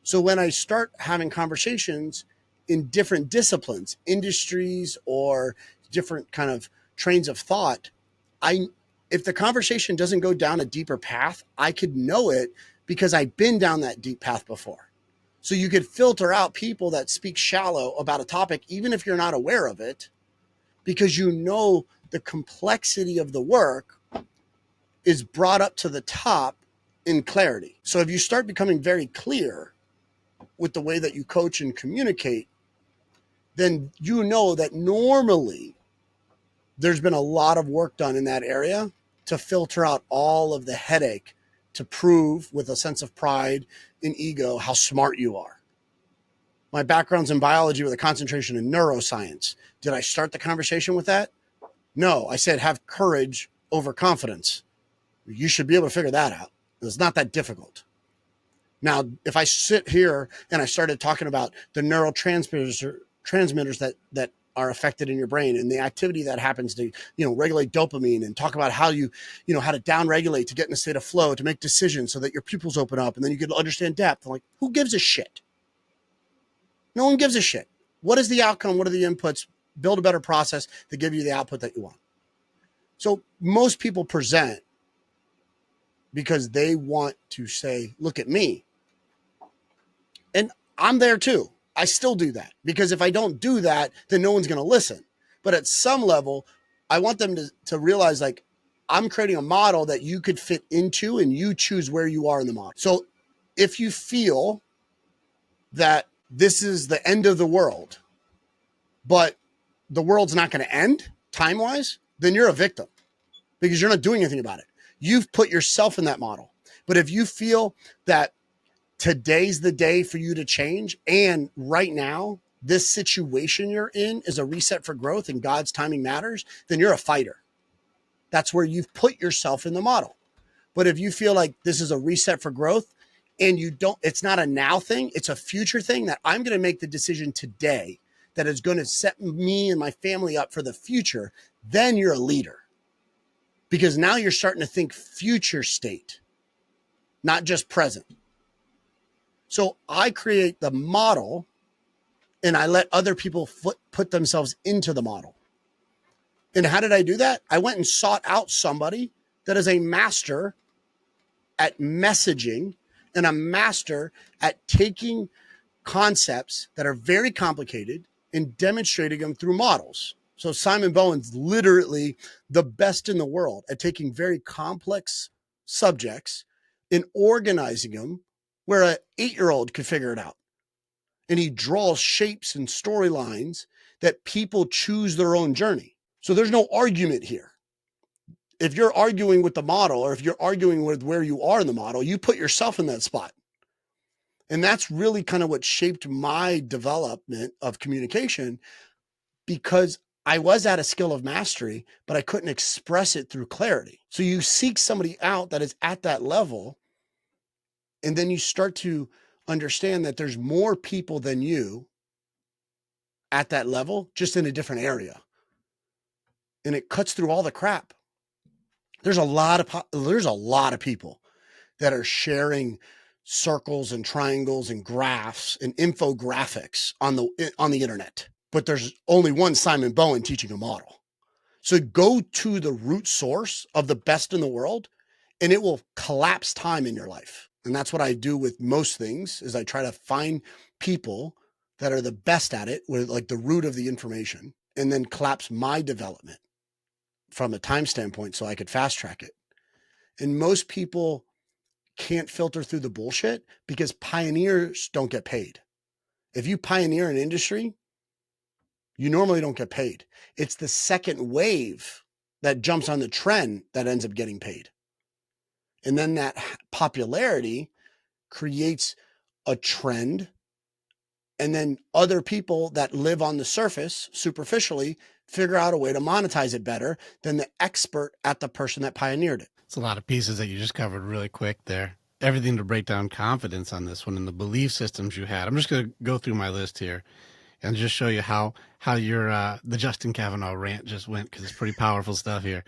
So when I start having conversations in different disciplines, industries, or different kind of trains of thought, if the conversation doesn't go down a deeper path, I could know it because I've been down that deep path before. So you could filter out people that speak shallow about a topic, even if you're not aware of it, because you know the complexity of the work is brought up to the top in clarity. So if you start becoming very clear with the way that you coach and communicate, then you know that normally there's been a lot of work done in that area to filter out all of the headache to prove with a sense of pride and ego how smart you are. My background's in biology with a concentration in neuroscience. Did I start the conversation with that? No, I said have courage over confidence. You should be able to figure that out. It's not that difficult. Now, if I sit here and I started talking about the neurotransmitters that are affected in your brain and the activity that happens to, regulate dopamine and talk about how how to downregulate to get in a state of flow, to make decisions so that your pupils open up and then you can understand depth. I'm like, who gives a shit? No one gives a shit. What is the outcome? What are the inputs? Build a better process to give you the output that you want. So most people present because they want to say, look at me. And I'm there too. I still do that because if I don't do that, then no one's going to listen. But at some level, I want them to realize like I'm creating a model that you could fit into and you choose where you are in the model. So if you feel that this is the end of the world, but the world's not going to end time-wise, then you're a victim because you're not doing anything about it. You've put yourself in that model. But if you feel that today's the day for you to change, and right now, this situation you're in is a reset for growth and God's timing matters, then you're a fighter. That's where you've put yourself in the model. But if you feel like this is a reset for growth and it's not a now thing, it's a future thing that I'm going to make the decision today that is going to set me and my family up for the future, then you're a leader. Because now you're starting to think future state, not just present. So I create the model and I let other people put themselves into the model. And how did I do that? I went and sought out somebody that is a master at messaging and a master at taking concepts that are very complicated and demonstrating them through models. So Simon Bowen's literally the best in the world at taking very complex subjects and organizing them where an 8-year-old could figure it out. And he draws shapes and storylines that people choose their own journey. So there's no argument here. If you're arguing with the model, or if you're arguing with where you are in the model, you put yourself in that spot. And that's really kind of what shaped my development of communication, because I was at a skill of mastery, but I couldn't express it through clarity. So you seek somebody out that is at that level, and then you start to understand that there's more people than you at that level, just in a different area. And it cuts through all the crap. There's a lot of people that are sharing circles and triangles and graphs and infographics on the internet. But there's only one Simon Bowen teaching a model. So go to the root source of the best in the world, and it will collapse time in your life. And that's what I do with most things, is I try to find people that are the best at it, with like the root of the information, and then collapse my development from a time standpoint so I could fast track it. And most people can't filter through the bullshit because pioneers don't get paid. If you pioneer an industry, you normally don't get paid. It's the second wave that jumps on the trend that ends up getting paid. And then that popularity creates a trend. And then other people that live on the surface superficially figure out a way to monetize it better than the expert at the person that pioneered it. It's a lot of pieces that you just covered really quick there. Everything to break down confidence on this one and the belief systems you had. I'm just going to go through my list here and just show you how your the Justin Kavanaugh rant just went, because it's pretty powerful stuff here.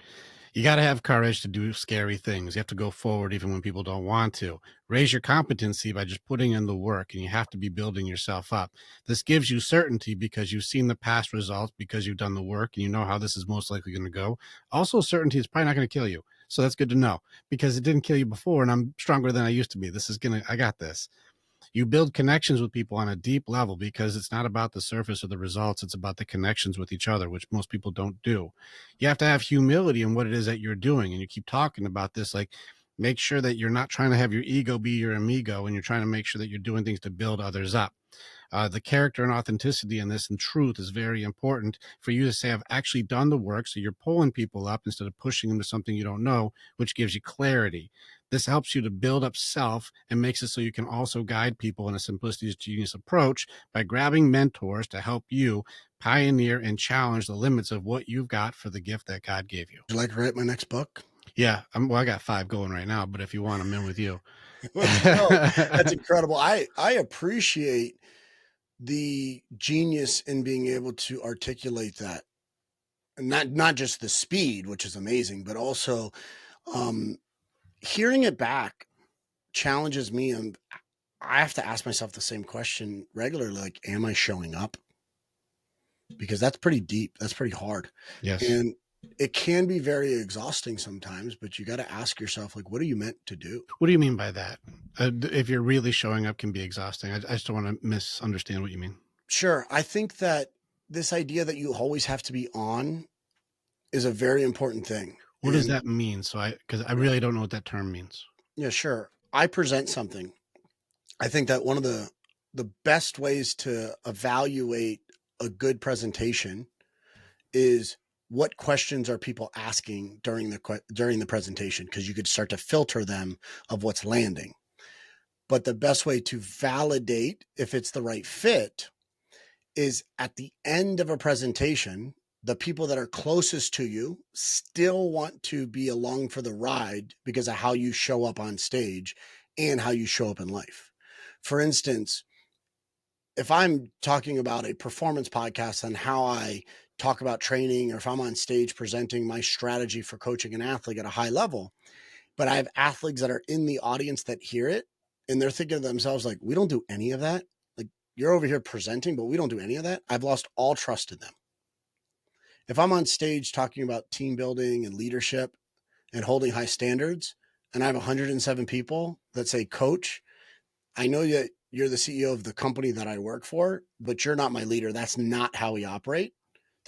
You got to have courage to do scary things. You have to go forward even when people don't want to. Raise your competency by just putting in the work, and you have to be building yourself up. This gives you certainty because you've seen the past results, because you've done the work and you know how this is most likely going to go. Also, certainty is probably not going to kill you. So that's good to know, because it didn't kill you before, and I'm stronger than I used to be. I got this. You build connections with people on a deep level, because it's not about the surface or the results. It's about the connections with each other, which most people don't do. You have to have humility in what it is that you're doing. And you keep talking about this, like, make sure that you're not trying to have your ego be your amigo, and you're trying to make sure that you're doing things to build others up. The character and authenticity in this and truth is very important for you to say, I've actually done the work. So you're pulling people up instead of pushing them to something you don't know, which gives you clarity. This helps you to build up self and makes it so you can also guide people in a simplicity is genius approach by grabbing mentors to help you pioneer and challenge the limits of what you've got for the gift that God gave you. Would you like to write my next book? Yeah. I got 5 going right now, but if you want, I'm in with you. Let's go. That's incredible. I appreciate the genius in being able to articulate that, and not just the speed, which is amazing, but also hearing it back challenges me. And I have to ask myself the same question regularly, like, am I showing up? Because that's pretty deep. That's pretty hard. Yes. And it can be very exhausting sometimes, but you got to ask yourself, like, what are you meant to do? What do you mean by that? If you're really showing up can be exhausting. I just don't want to misunderstand what you mean. Sure. I think that this idea that you always have to be on is a very important thing. What does that mean? Because I really don't know what that term means. Yeah, sure. I present something. I think that one of the best ways to evaluate a good presentation is, what questions are people asking during the presentation, because you could start to filter them of what's landing. But the best way to validate if it's the right fit is, at the end of a presentation, the people that are closest to you still want to be along for the ride because of how you show up on stage and how you show up in life. For instance, if I'm talking about a performance podcast and how I talk about training, or if I'm on stage presenting my strategy for coaching an athlete at a high level, but I have athletes that are in the audience that hear it, and they're thinking to themselves, like, we don't do any of that. Like, you're over here presenting, but we don't do any of that. I've lost all trust in them. If I'm on stage talking about team building and leadership and holding high standards, and I have 107 people that say, coach, I know that you're the CEO of the company that I work for, but you're not my leader. That's not how we operate.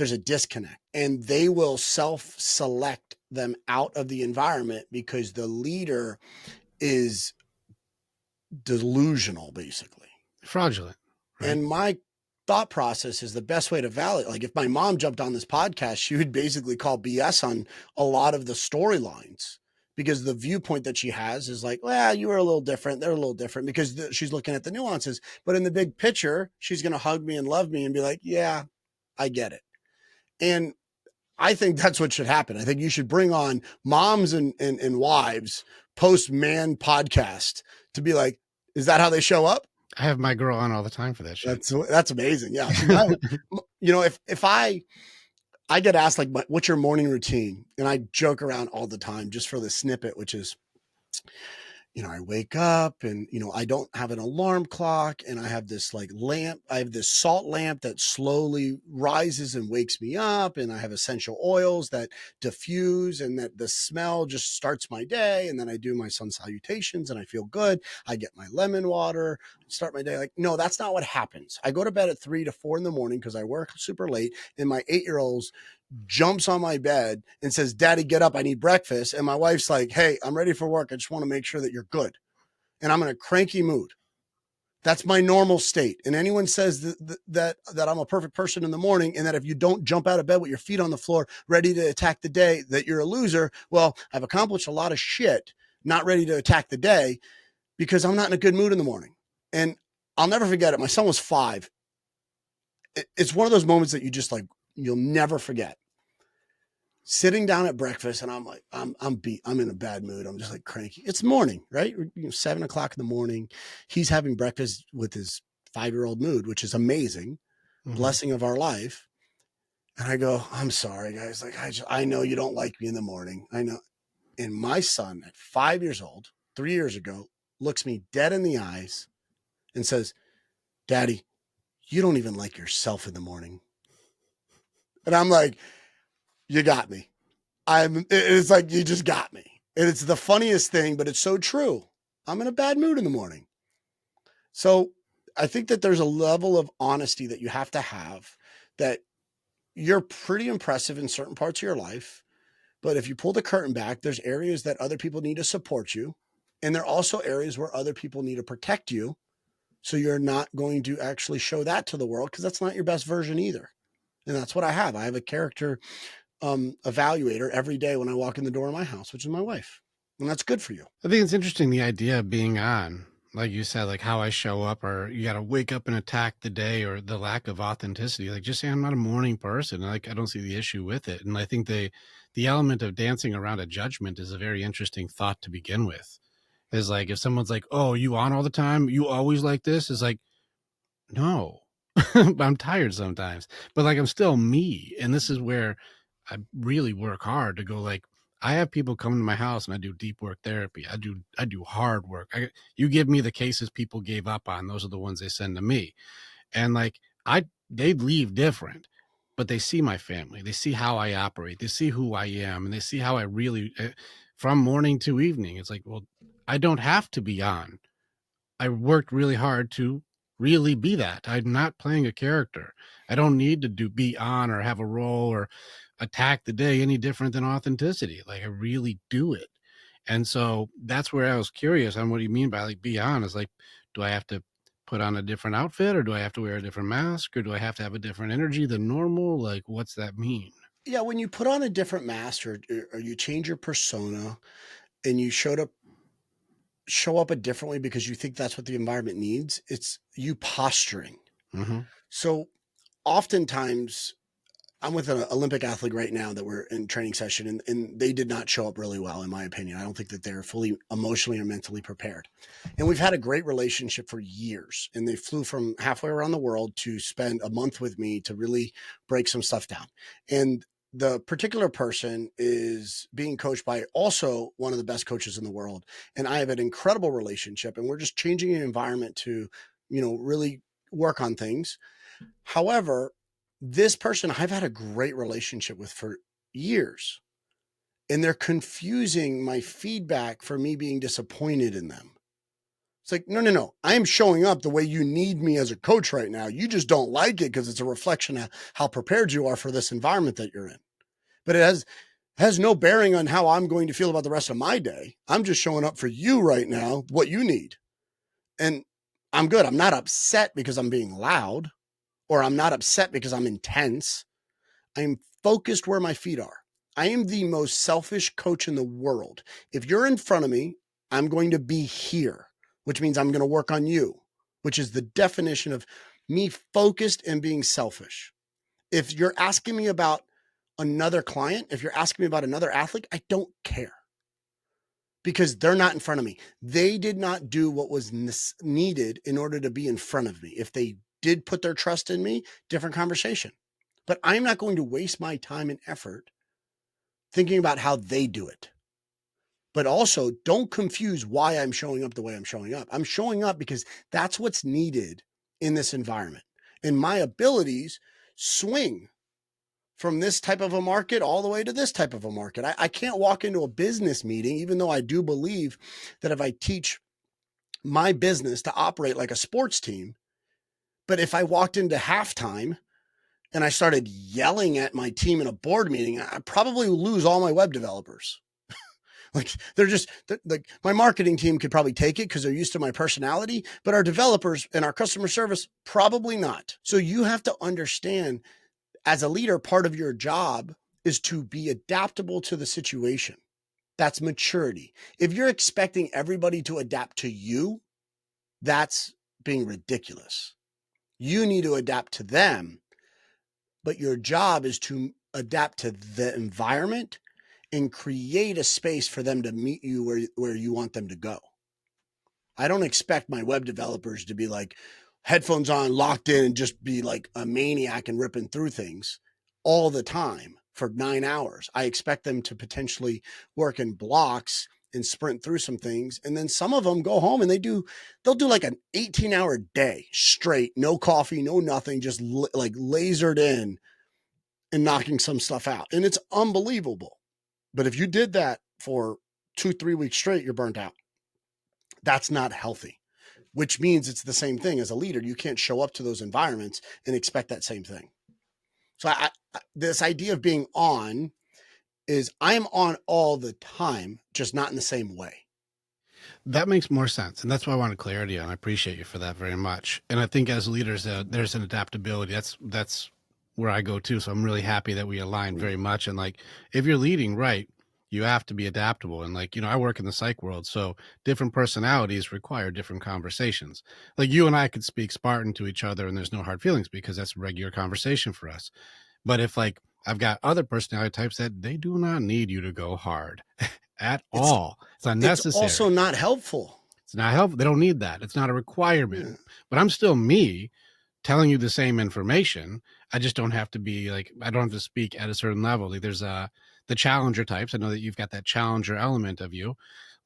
there's a disconnect, and they will self-select them out of the environment because the leader is delusional, basically. Fraudulent, right? And my thought process is the best way to validate. Like if my mom jumped on this podcast, she would basically call BS on a lot of the storylines because the viewpoint that she has is like, well, you were a little different. They're a little different because she's looking at the nuances. But in the big picture, she's going to hug me and love me and be like, yeah, I get it. And I think that's what should happen. I think you should bring on moms and wives post man podcast to be like, is that how they show up? I have my girl on all the time for that shit. That's amazing. Yeah. See, if I get asked like, what's your morning routine? And I joke around all the time just for the snippet, which is, I wake up and, I don't have an alarm clock and I have this like lamp. I have this salt lamp that slowly rises and wakes me up. And I have essential oils that diffuse and that the smell just starts my day. And then I do my sun salutations and I feel good. I get my lemon water, start my day. Like, no, that's not what happens. I go to bed at 3 to 4 in the morning because I work super late and my 8-year-old's jumps on my bed and says, Daddy, get up. I need breakfast. And my wife's like, hey, I'm ready for work. I just want to make sure that you're good. And I'm in a cranky mood. That's my normal state. And anyone says that I'm a perfect person in the morning and that if you don't jump out of bed with your feet on the floor, ready to attack the day, that you're a loser. Well, I've accomplished a lot of shit, not ready to attack the day because I'm not in a good mood in the morning. And I'll never forget it. My son was 5. It's one of those moments that you just like, you'll never forget. Sitting down at breakfast and I'm like, I'm beat. I'm in a bad mood. I'm just like cranky. It's morning, right? 7 o'clock in the morning. He's having breakfast with his 5-year-old mood, which is amazing. Mm-hmm. Blessing of our life. And I go, I'm sorry, guys. Like, I know you don't like me in the morning. I know. And my son at 5 years old, 3 years ago, looks me dead in the eyes and says, Daddy, you don't even like yourself in the morning. And I'm like, you got me. It's like, you just got me. And it's the funniest thing, but it's so true. I'm in a bad mood in the morning. So I think that there's a level of honesty that you have to have that you're pretty impressive in certain parts of your life. But if you pull the curtain back, there's areas that other people need to support you. And there are also areas where other people need to protect you. So you're not going to actually show that to the world because that's not your best version either. And that's what I have. I have a character evaluator every day when I walk in the door of my house, which is my wife. And that's good for you. I think it's interesting, the idea of being on, like you said, like how I show up, or you got to wake up and attack the day, or the lack of authenticity. Like just say I'm not a morning person. Like I don't see the issue with it. And I think the element of dancing around a judgment is a very interesting thought to begin with. Is like if someone's like, oh, you on all the time? You always like this? Is like, no, I'm tired sometimes, but like I'm still me. And this is where I really work hard to go like, I have people come to my house and I do deep work therapy. I do hard work. You give me the cases people gave up on. Those are the ones they send to me. And like they leave different, but they see my family. They see how I operate. They see who I am, and they see how I really, from morning to evening. It's like, well, I don't have to be on. I worked really hard to really be that. I'm not playing a character. I don't need to be on or have a role or attack the day any different than authenticity. Like I really do it. And so that's where I was curious on what you mean by like be on. Is like, do I have to put on a different outfit, or do I have to wear a different mask, or do I have to have a different energy than normal? Like, what's that mean? Yeah, when you put on a different mask or you change your persona and you show up a different way because you think that's what the environment needs, it's you posturing. Mm-hmm. So oftentimes I'm with an Olympic athlete right now that we're in training session and they did not show up really well, in my opinion. I don't think that they're fully emotionally or mentally prepared. And we've had a great relationship for years. And they flew from halfway around the world to spend a month with me to really break some stuff down. And the particular person is being coached by also one of the best coaches in the world. And I have an incredible relationship and we're just changing an environment to, really work on things. However, this person I've had a great relationship with for years, and they're confusing my feedback for me being disappointed in them. It's like, no, no, no. I am showing up the way you need me as a coach right now. You just don't like it because it's a reflection of how prepared you are for this environment that you're in. But it has no bearing on how I'm going to feel about the rest of my day. I'm just showing up for you right now, what you need. And I'm good. I'm not upset because I'm being loud, or I'm not upset because I'm intense. I'm focused where my feet are. I am the most selfish coach in the world. If you're in front of me, I'm going to be here, which means I'm going to work on you, which is the definition of me focused and being selfish. If you're asking me about another client, if you're asking me about another athlete, I don't care because they're not in front of me. They did not do what was needed in order to be in front of me. If they did put their trust in me, different conversation. But I'm not going to waste my time and effort thinking about how they do it. But also, don't confuse why I'm showing up the way I'm showing up. I'm showing up because that's what's needed in this environment. And my abilities swing from this type of a market all the way to this type of a market. I can't walk into a business meeting, even though I do believe that if I teach my business to operate like a sports team, but if I walked into halftime and I started yelling at my team in a board meeting, I probably lose all my web developers. Like like my marketing team could probably take it because they're used to my personality, but our developers and our customer service, probably not. So you have to understand, as a leader, part of your job is to be adaptable to the situation. That's maturity. If you're expecting everybody to adapt to you, that's being ridiculous. You need to adapt to them, but your job is to adapt to the environment and create a space for them to meet you where you want them to go. I don't expect my web developers to be like headphones on, locked in, and just be like a maniac and ripping through things all the time for 9 hours. I expect them to potentially work in blocks and sprint through some things. And then some of them go home and they'll do like an 18-hour day straight, no coffee, no nothing, just like lasered in and knocking some stuff out. And it's unbelievable. But if you did that for 2-3 weeks straight, you're burnt out. That's not healthy, which means it's the same thing as a leader. You can't show up to those environments and expect that same thing. So this idea of being on is I'm on all the time, just not in the same way. That makes more sense. And that's why I wanted clarity on. I appreciate you for that very much. And I think as leaders, there's an adaptability. That's where I go to. So I'm really happy that we align very much. And like, if you're leading, right, you have to be adaptable. And like, I work in the psych world. So different personalities require different conversations. Like you and I could speak Spartan to each other and there's no hard feelings because that's a regular conversation for us. But if like, I've got other personality types that they do not need you to go hard at It's all. It's it's also unnecessary. not helpful. It's not helpful. They don't need that. It's not a requirement. Yeah. But I'm still me telling you the same information. I just don't have to be like, I don't have to speak at a certain level. Like there's the challenger types. I know that you've got that challenger element of you.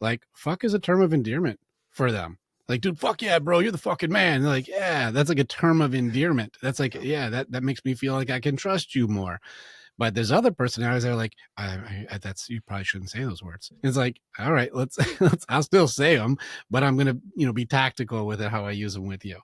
Like, fuck is a term of endearment for them. Like, dude, fuck yeah, bro, you're the fucking man. They're like, yeah, that's like a term of endearment. That's like, yeah, that makes me feel like I can trust you more. But there's other personalities that are like, that's, you probably shouldn't say those words. It's like, all right, I'll still say them, but I'm going to, be tactical with it, how I use them with you.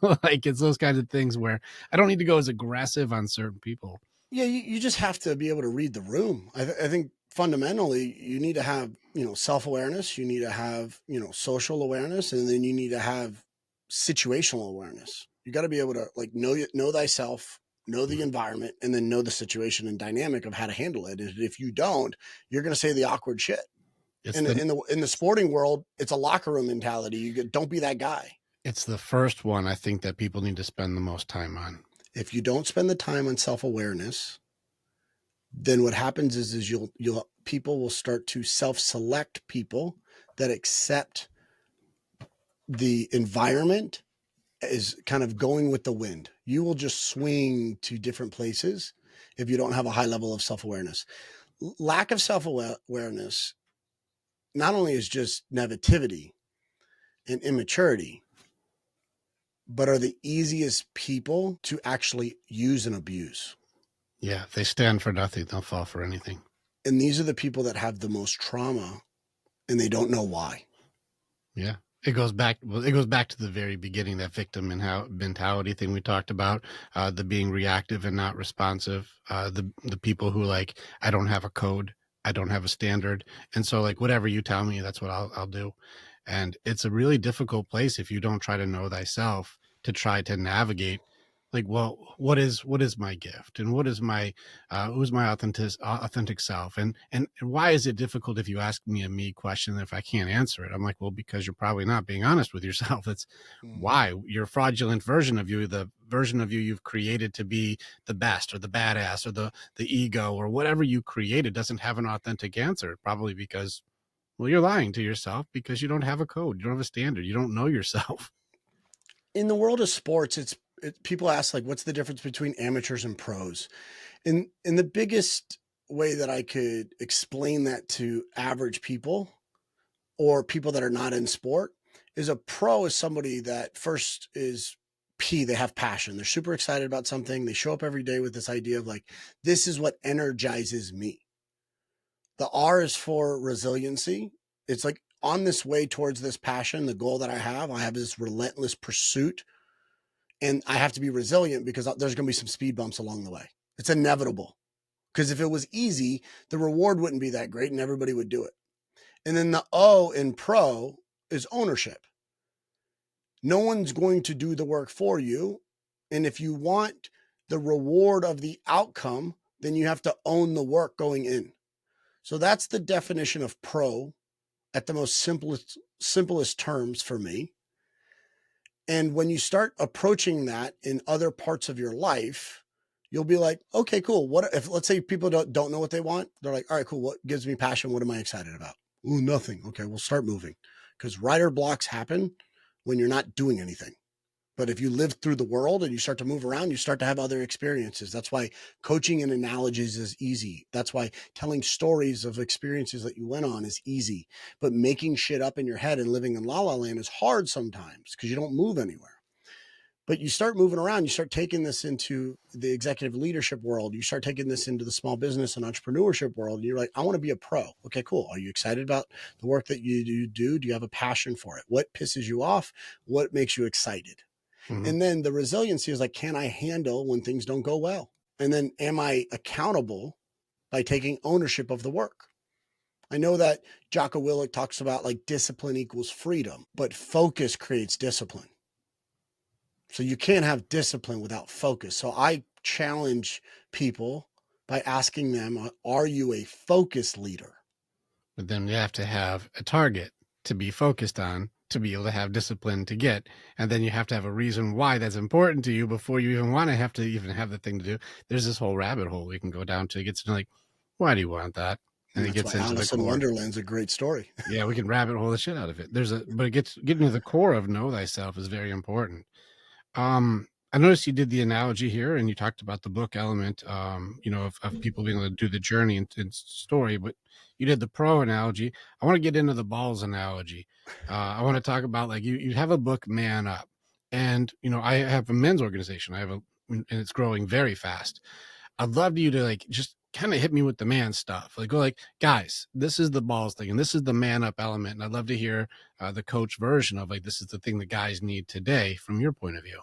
Like it's those kinds of things where I don't need to go as aggressive on certain people. Yeah, you just have to be able to read the room. I think fundamentally you need to have, self-awareness, you need to have, social awareness, and then you need to have situational awareness. You got to be able to like know thyself, know the environment, and then know the situation and dynamic of how to handle it. And if you don't, you're going to say the awkward shit. It's In the sporting world, it's a locker room mentality. Don't be that guy. it's the first one I think that people need to spend the most time on. If you don't spend the time on self-awareness, then what happens is you'll people will start to self-select people that accept the environment is kind of going with the wind. You will just swing to different places if you don't have a high level of self-awareness. Lack of self-awareness not only is just negativity and immaturity, but are the easiest people to actually use and abuse. Yeah, if they stand for nothing, they'll fall for anything. And these are the people that have the most trauma and they don't know why. Yeah. it goes back to the very beginning, that victim and how mentality thing we talked about, the being reactive and not responsive, the people who like, I don't have a code, I don't have a standard, and so like whatever you tell me, that's what I'll do. And it's a really difficult place if you don't try to know thyself, to try to navigate like, well, what is my gift, and what is my who's my authentic self, and why is it difficult if you ask me a me question if I can't answer it? I'm like, well, because you're probably not being honest with yourself. That's Mhm. why your fraudulent version of you, the version of you've created to be the best or the badass or the ego or whatever you created, doesn't have an authentic answer, probably because, well, you're lying to yourself because you don't have a code, you don't have a standard, you don't know yourself. In the world of sports, people ask like, what's the difference between amateurs and pros? And the biggest way that I could explain that to average people or people that are not in sport is a pro is somebody that first is they have passion. They're super excited about something. They show up every day with this idea of like, this is what energizes me. The R is for resiliency. It's like on this way towards this passion, the goal that I have this relentless pursuit, and I have to be resilient because there's going to be some speed bumps along the way. It's inevitable. Because if it was easy, the reward wouldn't be that great and everybody would do it. And then the O in pro is ownership. No one's going to do the work for you. And if you want the reward of the outcome, then you have to own the work going in. So that's the definition of pro at the most simplest terms for me. And when you start approaching that in other parts of your life, you'll be like, okay, cool. What if, let's say people don't know what they want? They're like, all right, cool. What gives me passion? What am I excited about? Ooh, nothing. Okay, we'll start moving, because writer blocks happen when you're not doing anything. But if you live through the world and you start to move around, you start to have other experiences. That's why coaching and analogies is easy. That's why telling stories of experiences that you went on is easy. But making shit up in your head and living in la la land is hard sometimes because you don't move anywhere. But you start moving around, you start taking this into the executive leadership world, you start taking this into the small business and entrepreneurship world, and you're like, I want to be a pro. Okay, cool. Are you excited about the work that you do? Do you have a passion for it? What pisses you off? What makes you excited? Mhm. And then the resiliency is like, can I handle when things don't go well? And then am I accountable by taking ownership of the work? I know that Jocko Willink talks about like discipline equals freedom, but focus creates discipline. So you can't have discipline without focus. So I challenge people by asking them, are you a focus leader? But then you have to have a target to be focused on, to be able to have discipline to get, and then you have to have a reason why that's important to you before you even want to have the thing to do. There's this whole rabbit hole we can go down to. It gets to like, why do you want that? And And it that's gets why into the Alice in core. Wonderland's a great story. Yeah, we can rabbit hole the shit out of it. But it gets getting to the core of know thyself is very important. I noticed you did the analogy here, and you talked about the book element, of people being able to do the journey and story. But you did the pro analogy. I want to get into the balls analogy. I want to talk about like you have a book, Man Up, and I have a men's organization. And it's growing very fast. I'd love you to like just kind of hit me with the man stuff. Like go like, guys, this is the balls thing, and this is the man up element. And I'd love to hear the coach version of like this is the thing that guys need today from your point of view.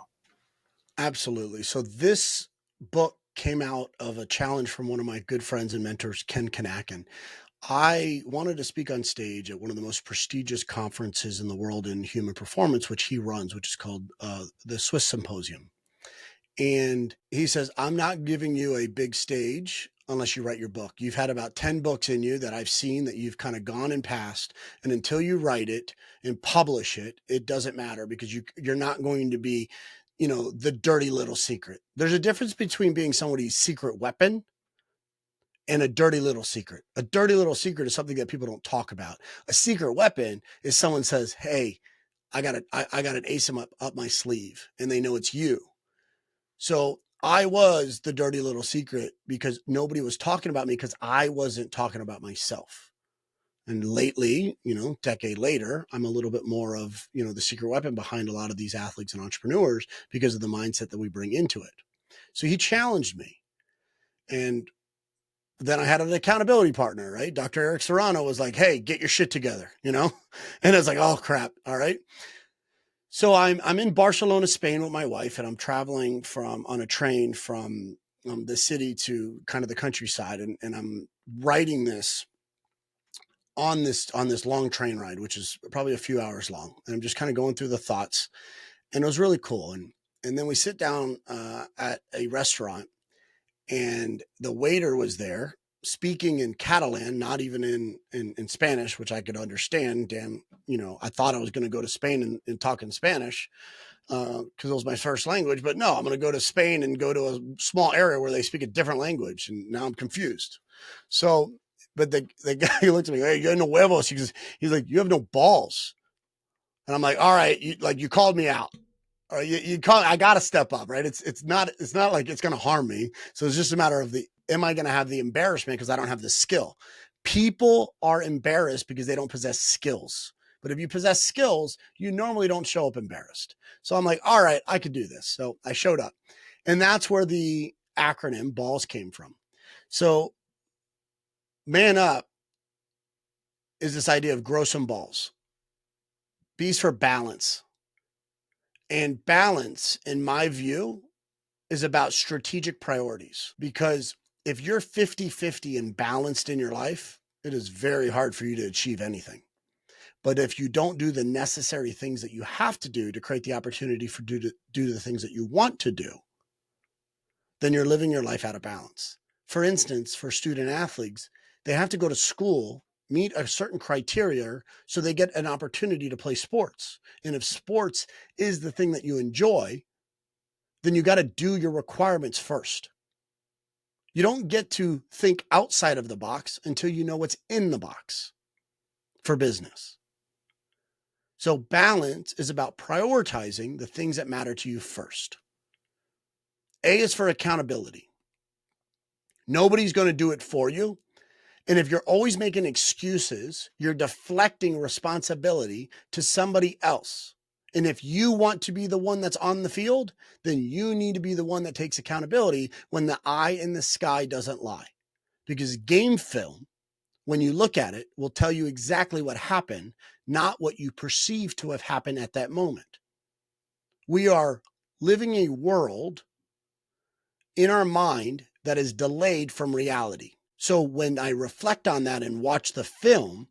Absolutely. So this book came out of a challenge from one of my good friends and mentors, Ken Kanakin. I wanted to speak on stage at one of the most prestigious conferences in the world in human performance, which he runs, which is called the Swiss Symposium. And he says, I'm not giving you a big stage unless you write your book. You've had about 10 books in you that I've seen that you've kind of gone and passed. And until you write it and publish it, it doesn't matter because you're not going to be, the dirty little secret. There's a difference between being somebody's secret weapon and a dirty little secret. A dirty little secret is something that people don't talk about. A secret weapon is someone says, hey, I got an ASIM up my sleeve, and they know it's you. So I was the dirty little secret because nobody was talking about me because I wasn't talking about myself. And lately, decade later, I'm a little bit more of, the secret weapon behind a lot of these athletes and entrepreneurs because of the mindset that we bring into it. So he challenged me. And Then I had an accountability partner, right? Dr. Eric Serrano was like, hey, get your shit together, you know? And it's like, oh crap. All right. So I'm in Barcelona, Spain with my wife, and I'm traveling on a train from the city to kind of the countryside. And I'm writing this on this long train ride, which is probably a few hours long. And I'm just kind of going through the thoughts. And it was really cool. And then we sit down at a restaurant, and the waiter was there speaking in Catalan, not even in Spanish, which I could understand. Damn, I thought I was going to go to Spain and talk in Spanish because it was my first language. But no, I'm going to go to Spain and go to a small area where they speak a different language. And now I'm confused. So, but the guy looked at me, hey, you have no huevos. He's like, you have no balls. And I'm like, all right, you called me out. Or you call. I got to step up, right? It's not like it's going to harm me. So it's just a matter of am I going to have the embarrassment because I don't have the skill? People are embarrassed because they don't possess skills. But if you possess skills, you normally don't show up embarrassed. So I'm like, all right, I could do this. So I showed up, and that's where the acronym BALLS came from. So man up is this idea of grow some balls. B's for balance. And balance, in my view, is about strategic priorities. Because if you're 50-50 and balanced in your life, it is very hard for you to achieve anything. But if you don't do the necessary things that you have to do to create the opportunity for do the things that you want to do, then you're living your life out of balance. For instance, for student athletes, they have to go to school, meet a certain criteria so they get an opportunity to play sports. And if sports is the thing that you enjoy, then you got to do your requirements first. You don't get to think outside of the box until you know what's in the box for business. So balance is about prioritizing the things that matter to you first. A is for accountability. Nobody's going to do it for you. And if you're always making excuses, you're deflecting responsibility to somebody else. And if you want to be the one that's on the field, then you need to be the one that takes accountability when the eye in the sky doesn't lie. Because game film, when you look at it, will tell you exactly what happened, not what you perceive to have happened at that moment. We are living a world in our mind that is delayed from reality. So when I reflect on that and watch the film,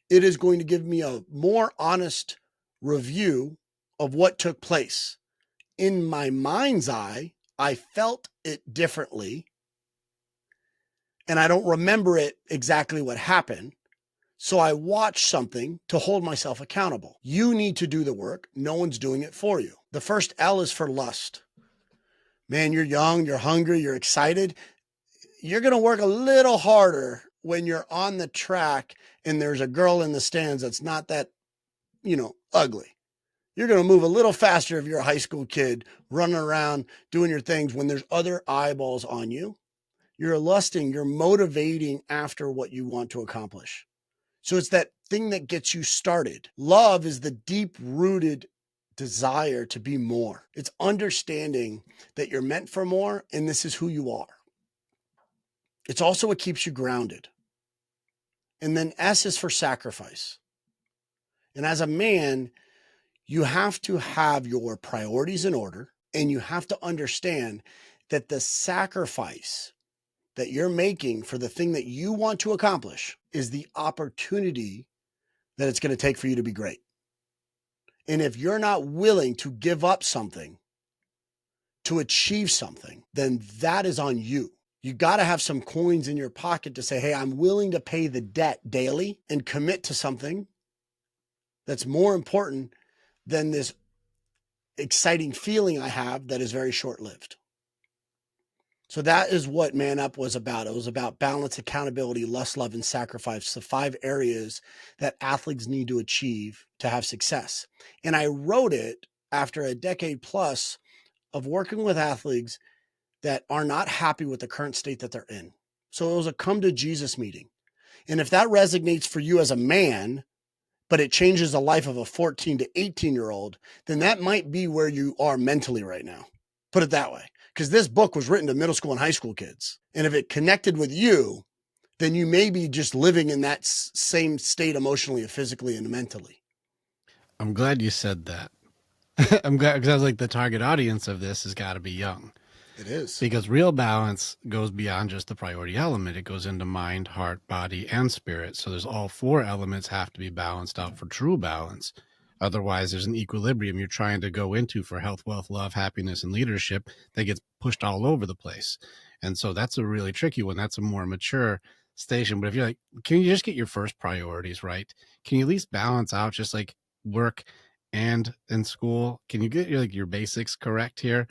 it is going to give me a more honest review of what took place. In my mind's eye, I felt it differently, and I don't remember it exactly what happened. So I watch something to hold myself accountable. You need to do the work. No one's doing it for you. The first L is for lust. Man, you're young, you're hungry, you're excited. You're going to work a little harder when you're on the track and there's a girl in the stands that's not that, ugly. You're going to move a little faster if you're a high school kid running around doing your things when there's other eyeballs on you. You're lusting, you're motivating after what you want to accomplish. So it's that thing that gets you started. Love is the deep-rooted desire to be more. It's understanding that you're meant for more and this is who you are. It's also what keeps you grounded. And then S is for sacrifice. And as a man, you have to have your priorities in order, and you have to understand that the sacrifice that you're making for the thing that you want to accomplish is the opportunity that it's going to take for you to be great. And if you're not willing to give up something to achieve something, then that is on you. You got to have some coins in your pocket to say, hey, I'm willing to pay the debt daily and commit to something that's more important than this exciting feeling I have that is very short-lived. So that is what Man Up was about. It was about balance, accountability, lust, love, and sacrifice, the 5 areas that athletes need to achieve to have success. And I wrote it after a decade plus of working with athletes that are not happy with the current state that they're in. So it was a come to Jesus meeting. And if that resonates for you as a man, but it changes the life of a 14 to 18-year-old, then that might be where you are mentally right now. Put it that way. because this book was written to middle school and high school kids. And if it connected with you, then you may be just living in that same state emotionally, physically, and mentally. I'm glad you said that. I'm glad, because I was like, the target audience of this has got to be young. It is. Because real balance goes beyond just the priority element. It goes into mind, heart, body, and spirit. So there's all four elements have to be balanced out for true balance. Otherwise, there's an equilibrium you're trying to go into for health, wealth, love, happiness, and leadership that gets pushed all over the place. And so that's a really tricky one. That's a more mature station. But if you're like, can you just get your first priorities right? Can you at least balance out just like work and in school? Can you get your basics correct here?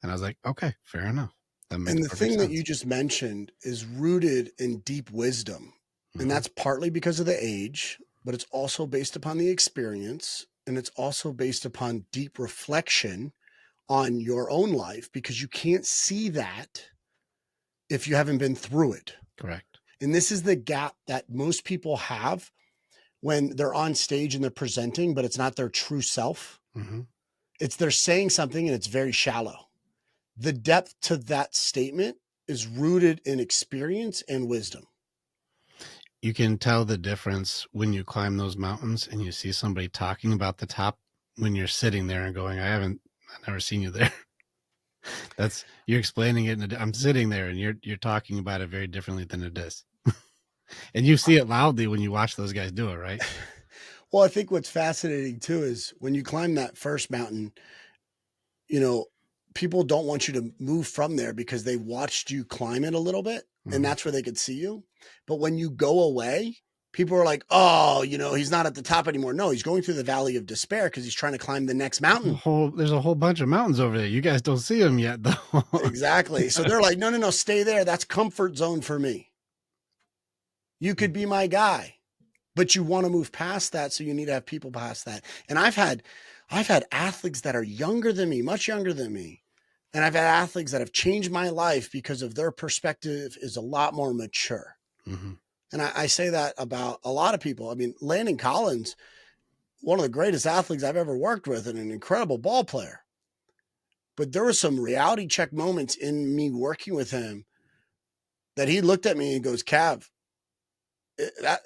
And I was like, okay, fair enough. That makes And the perfect thing that sense. you just mentioned is rooted in deep wisdom. And that's partly because of the age, but it's also based upon the experience. And it's also based upon deep reflection on your own life, because you can't see that if you haven't been through it. Correct. And this is the gap that most people have when they're on stage and they're presenting, but it's not their true self. It's they're saying something and it's very shallow. The depth to that statement is rooted in experience and wisdom. You can tell the difference when you climb those mountains and you see somebody talking about the top when you're sitting there and going, I've never seen you there. That's, you're explaining it. And I'm sitting there and you're talking about it very differently than it is. And you see it loudly when you watch those guys do it, right? Well, I think what's fascinating too is when you climb that first mountain, you know, people don't want you to move from there because they watched you climb it a little bit and that's where they could see you. But when you go away, people are like, oh, he's not at the top anymore. No, he's going through the valley of despair because he's trying to climb the next mountain. There's a whole bunch of mountains over there. You guys don't see them yet, though. Exactly. So they're like, no, stay there. That's comfort zone for me. You could be my guy, but you want to move past that. So you need to have people past that. And I've had athletes that are younger than me, much younger than me. And I've had athletes that have changed my life because of their perspective is a lot more mature. And I say that about a lot of people. I mean, Landon Collins, one of the greatest athletes I've ever worked with and an incredible ball player. But there were some reality check moments in me working with him that he looked at me and goes, Cav,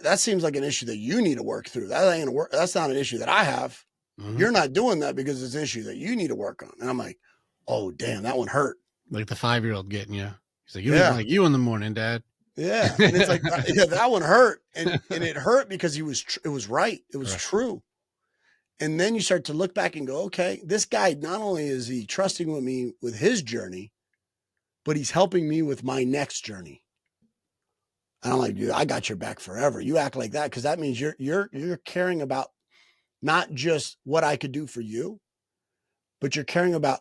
that seems like an issue that you need to work through. That ain't work. That's not an issue that I have. You're not doing that because it's an issue that you need to work on. And I'm like, oh, damn, that one hurt. Like the 5-year-old getting you. He's like, you look like you in the morning, Dad. Yeah. And it's like, yeah, that one hurt. And it hurt because it was right. It was true. And then you start to look back and go, okay, this guy, not only is he trusting with me with his journey, but he's helping me with my next journey. And I'm like, dude, I got your back forever. You act like that because that means you're caring about not just what I could do for you, but you're caring about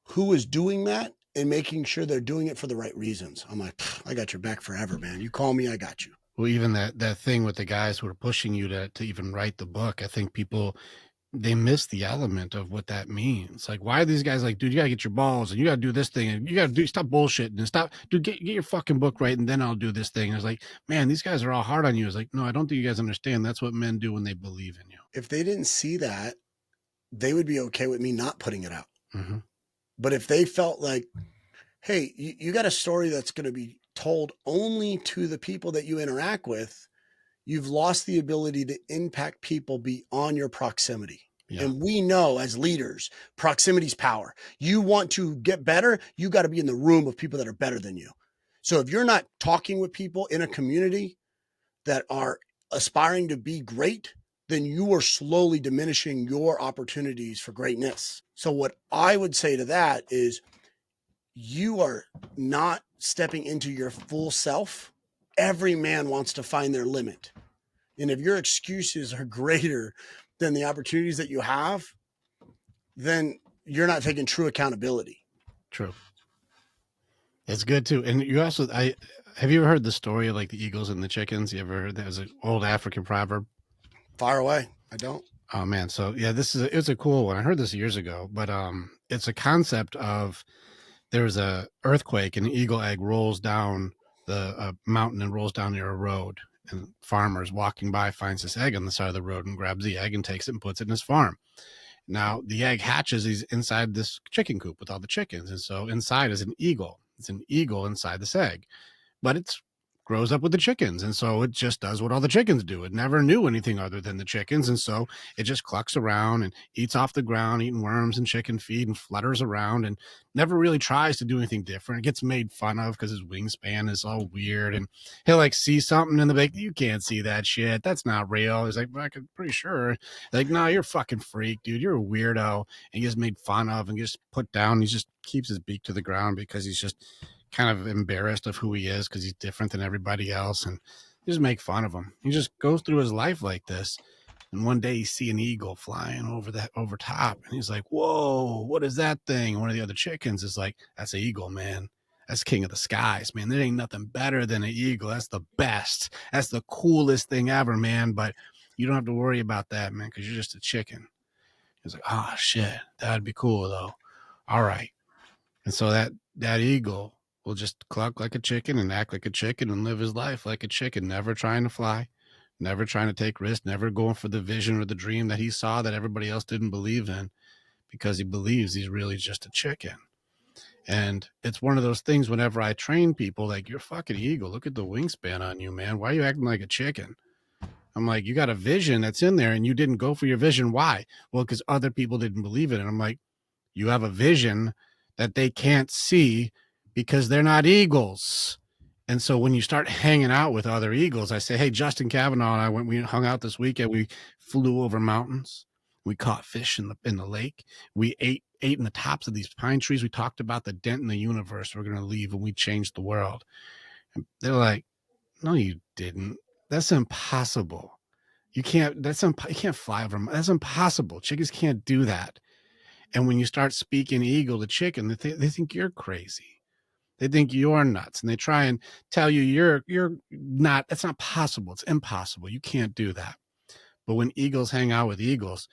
who is doing that and making sure they're doing it for the right reasons. I'm like, I got your back forever, man. You call me, I got you. Well, even that thing with the guys who are pushing you to even write the book, I think people, they miss the element of what that means. Like, why are these guys like, dude, you gotta get your balls and you gotta do this thing and you gotta stop bullshitting and stop, dude, get your fucking book right and then I'll do this thing. And it's like, man, these guys are all hard on you. It's like, no, I don't think you guys understand. That's what men do when they believe in you. If they didn't see that, they would be okay with me not putting it out. But if they felt like, hey, you got a story that's going to be told only to the people that you interact with, you've lost the ability to impact people beyond your proximity. Yeah. And we know as leaders, proximity's power. You want to get better, you got to be in the room of people that are better than you. So if you're not talking with people in a community that are aspiring to be great, then you are slowly diminishing your opportunities for greatness. So what I would say to that is you are not stepping into your full self. Every man wants to find their limit. And if your excuses are greater than the opportunities that you have, then you're not taking true accountability. True. It's good too. And you also, have you ever heard the story of like the eagles and the chickens? You ever heard that? It was an old African proverb. Far away. I don't. Oh man. So yeah, it's a cool one. I heard this years ago, but it's a concept of there's a earthquake and an eagle egg rolls down the mountain and rolls down near a road, and farmers walking by finds this egg on the side of the road and grabs the egg and takes it and puts it in his farm. Now the egg hatches. He's inside this chicken coop with all the chickens, and so inside is an eagle. It's an eagle inside this egg, but it's grows up with the chickens, and so it just does what all the chickens do. It never knew anything other than the chickens, and so it just clucks around and eats off the ground, eating worms and chicken feed, and flutters around and never really tries to do anything different. It gets made fun of because his wingspan is all weird, and he'll like see something and they'll be like, you can't see that shit, that's not real. He's like, I'm pretty sure. Like, no, you're a fucking freak, dude, you're a weirdo. And he gets made fun of and gets put down. He just keeps his beak to the ground because he's just kind of embarrassed of who he is because he's different than everybody else, and just make fun of him. He just goes through his life like this. And one day you see an eagle flying over top, and he's like, whoa, what is that thing? One of the other chickens is like, that's an eagle, man. That's king of the skies, man. There ain't nothing better than an eagle. That's the best. That's the coolest thing ever, man. But you don't have to worry about that, man, because you're just a chicken. He's like, oh shit, that'd be cool though. All right. And so that eagle will just cluck like a chicken and act like a chicken and live his life like a chicken, never trying to fly, never trying to take risks, never going for the vision or the dream that he saw that everybody else didn't believe in, because he believes he's really just a chicken. And it's one of those things whenever I train people, like, you're fucking eagle. Look at the wingspan on you, man. Why are you acting like a chicken? I'm like, you got a vision that's in there and you didn't go for your vision. Why? Well, because other people didn't believe it. And I'm like, you have a vision that they can't see because they're not eagles. And so when you start hanging out with other eagles, I say, hey, Justin Kavanaugh and I we hung out this weekend. We flew over mountains. We caught fish in the lake. We ate in the tops of these pine trees. We talked about the dent in the universe we're going to leave when we change the world. And they're like, no, you didn't. That's impossible. You can't, you can't fly over them. That's impossible. Chickens can't do that. And when you start speaking eagle to chicken, they think you're crazy. They think you're nuts, and they try and tell you you're not. That's not possible. It's impossible. You can't do that. But when eagles hang out with eagles,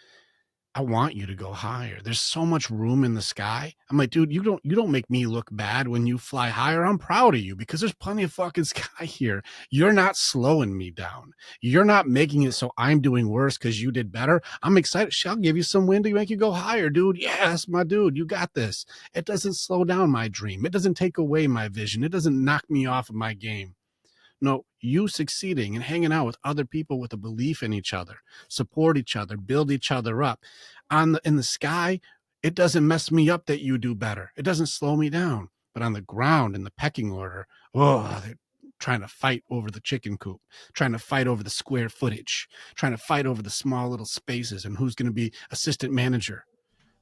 I want you to go higher. There's so much room in the sky. I'm like, dude, you don't make me look bad when you fly higher. I'm proud of you because there's plenty of fucking sky here. You're not slowing me down. You're not making it so I'm doing worse because you did better. I'm excited. I'll give you some wind to make you go higher, dude. Yes, my dude, you got this. It doesn't slow down my dream. It doesn't take away my vision. It doesn't knock me off of my game. No, you succeeding and hanging out with other people with a belief in each other, support each other, build each other up. In the sky, it doesn't mess me up that you do better. It doesn't slow me down. But on the ground, in the pecking order, oh, they're trying to fight over the chicken coop, trying to fight over the square footage, trying to fight over the small little spaces and who's going to be assistant manager.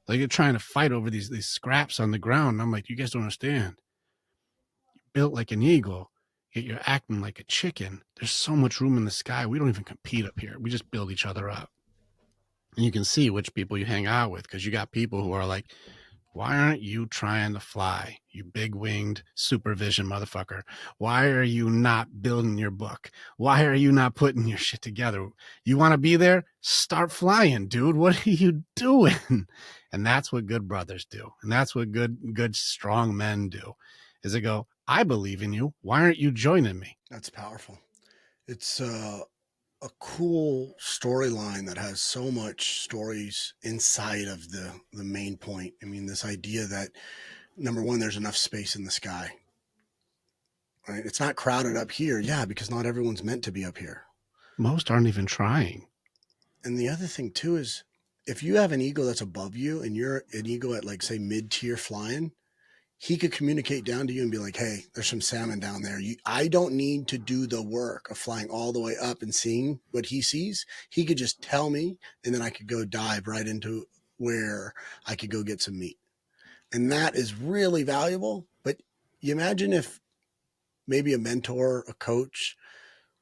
Like, you're trying to fight over these scraps on the ground. And I'm like, you guys don't understand. Built like an eagle, yet you're acting like a chicken. There's so much room in the sky. We don't even compete up here. We just build each other up. And you can see which people you hang out with, because you got people who are like, why aren't you trying to fly, you big winged supervision motherfucker? Why are you not building your book? Why are you not putting your shit together? You want to be there? Start flying, dude. What are you doing? And that's what good brothers do. And that's what good, strong men do, is they go, I believe in you. Why aren't you joining me? That's powerful. It's a cool storyline that has so much stories inside of the main point. I mean, this idea that, number one, there's enough space in the sky. Right? It's not crowded up here. Yeah, because not everyone's meant to be up here. Most aren't even trying. And the other thing too is, if you have an ego that's above you and you're an ego at, like, say, mid-tier flying, he could communicate down to you and be like, hey, there's some salmon down there. I don't need to do the work of flying all the way up and seeing what he sees. He could just tell me, and then I could go dive right into where I could go get some meat. And that is really valuable. But you imagine if maybe a mentor, a coach,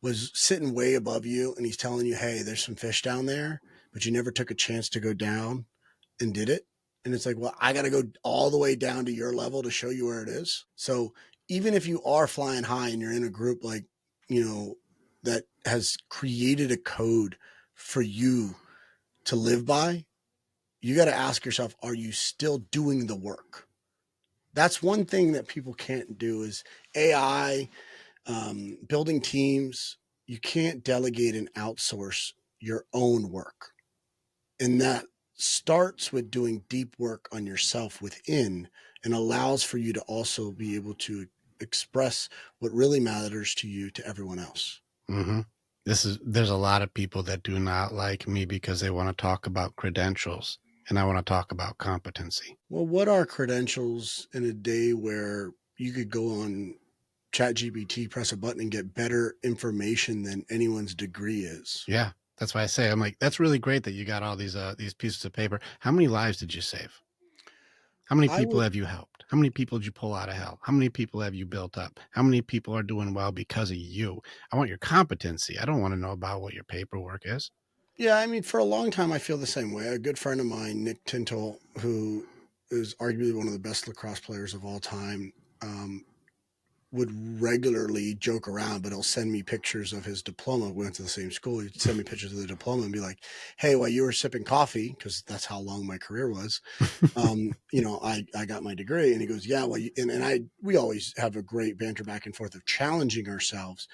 was sitting way above you and he's telling you, hey, there's some fish down there, but you never took a chance to go down and did it. And it's like, well, I got to go all the way down to your level to show you where it is. So even if you are flying high and you're in a group, like, that has created a code for you to live by, you got to ask yourself, are you still doing the work? That's one thing that people can't do is AI, building teams. You can't delegate and outsource your own work. And that's starts with doing deep work on yourself within and allows for you to also be able to express what really matters to you to everyone else. Mm-hmm. There's a lot of people that do not like me because they want to talk about credentials and I want to talk about competency. Well, what are credentials in a day where you could go on ChatGPT, press a button, and get better information than anyone's degree is? Yeah. That's why I say, I'm like, that's really great that you got all these pieces of paper. How many lives did you save? How many I people would, have you helped? How many people did you pull out of hell? How many people have you built up? How many people are doing well because of you? I want your competency. I don't want to know about what your paperwork is. yeah, I mean, for a long time, I feel the same way. A good friend of mine, Nick Tintle, who is arguably one of the best lacrosse players of all time, um, would regularly joke around, but he'll send me pictures of his diploma. We went to the same school. He'd send me pictures of the diploma and be like, "Hey, while you were sipping coffee, because that's how long my career was, I got my degree." And he goes, "Yeah, well," we always have a great banter back and forth of challenging ourselves.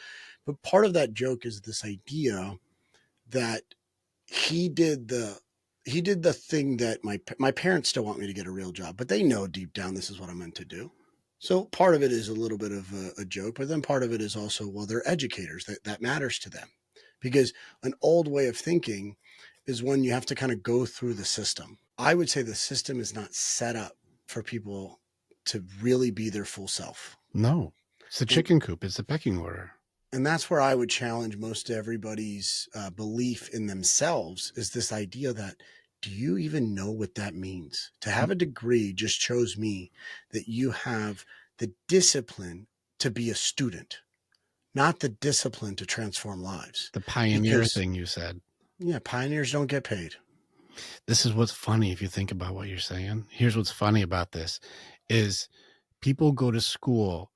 But part of that joke is this idea that he did the he did the thing that my parents still want me to get a real job, but they know deep down this is what I'm meant to do. So part of it is a little bit of a joke, but then part of it is also, well, they're educators. That matters to them, because an old way of thinking is when you have to kind of go through the system. I would say the system is not set up for people to really be their full self. No, it's the And chicken coop. It's the pecking order. and that's where I would challenge most everybody's belief in themselves, is this idea that, do you even know what that means? To have a degree just shows me that you have the discipline to be a student, not the discipline to transform lives. The pioneer Because, thing you said. yeah, pioneers don't get paid. This is what's funny if you think about what you're saying. Here's what's funny about this is people go to school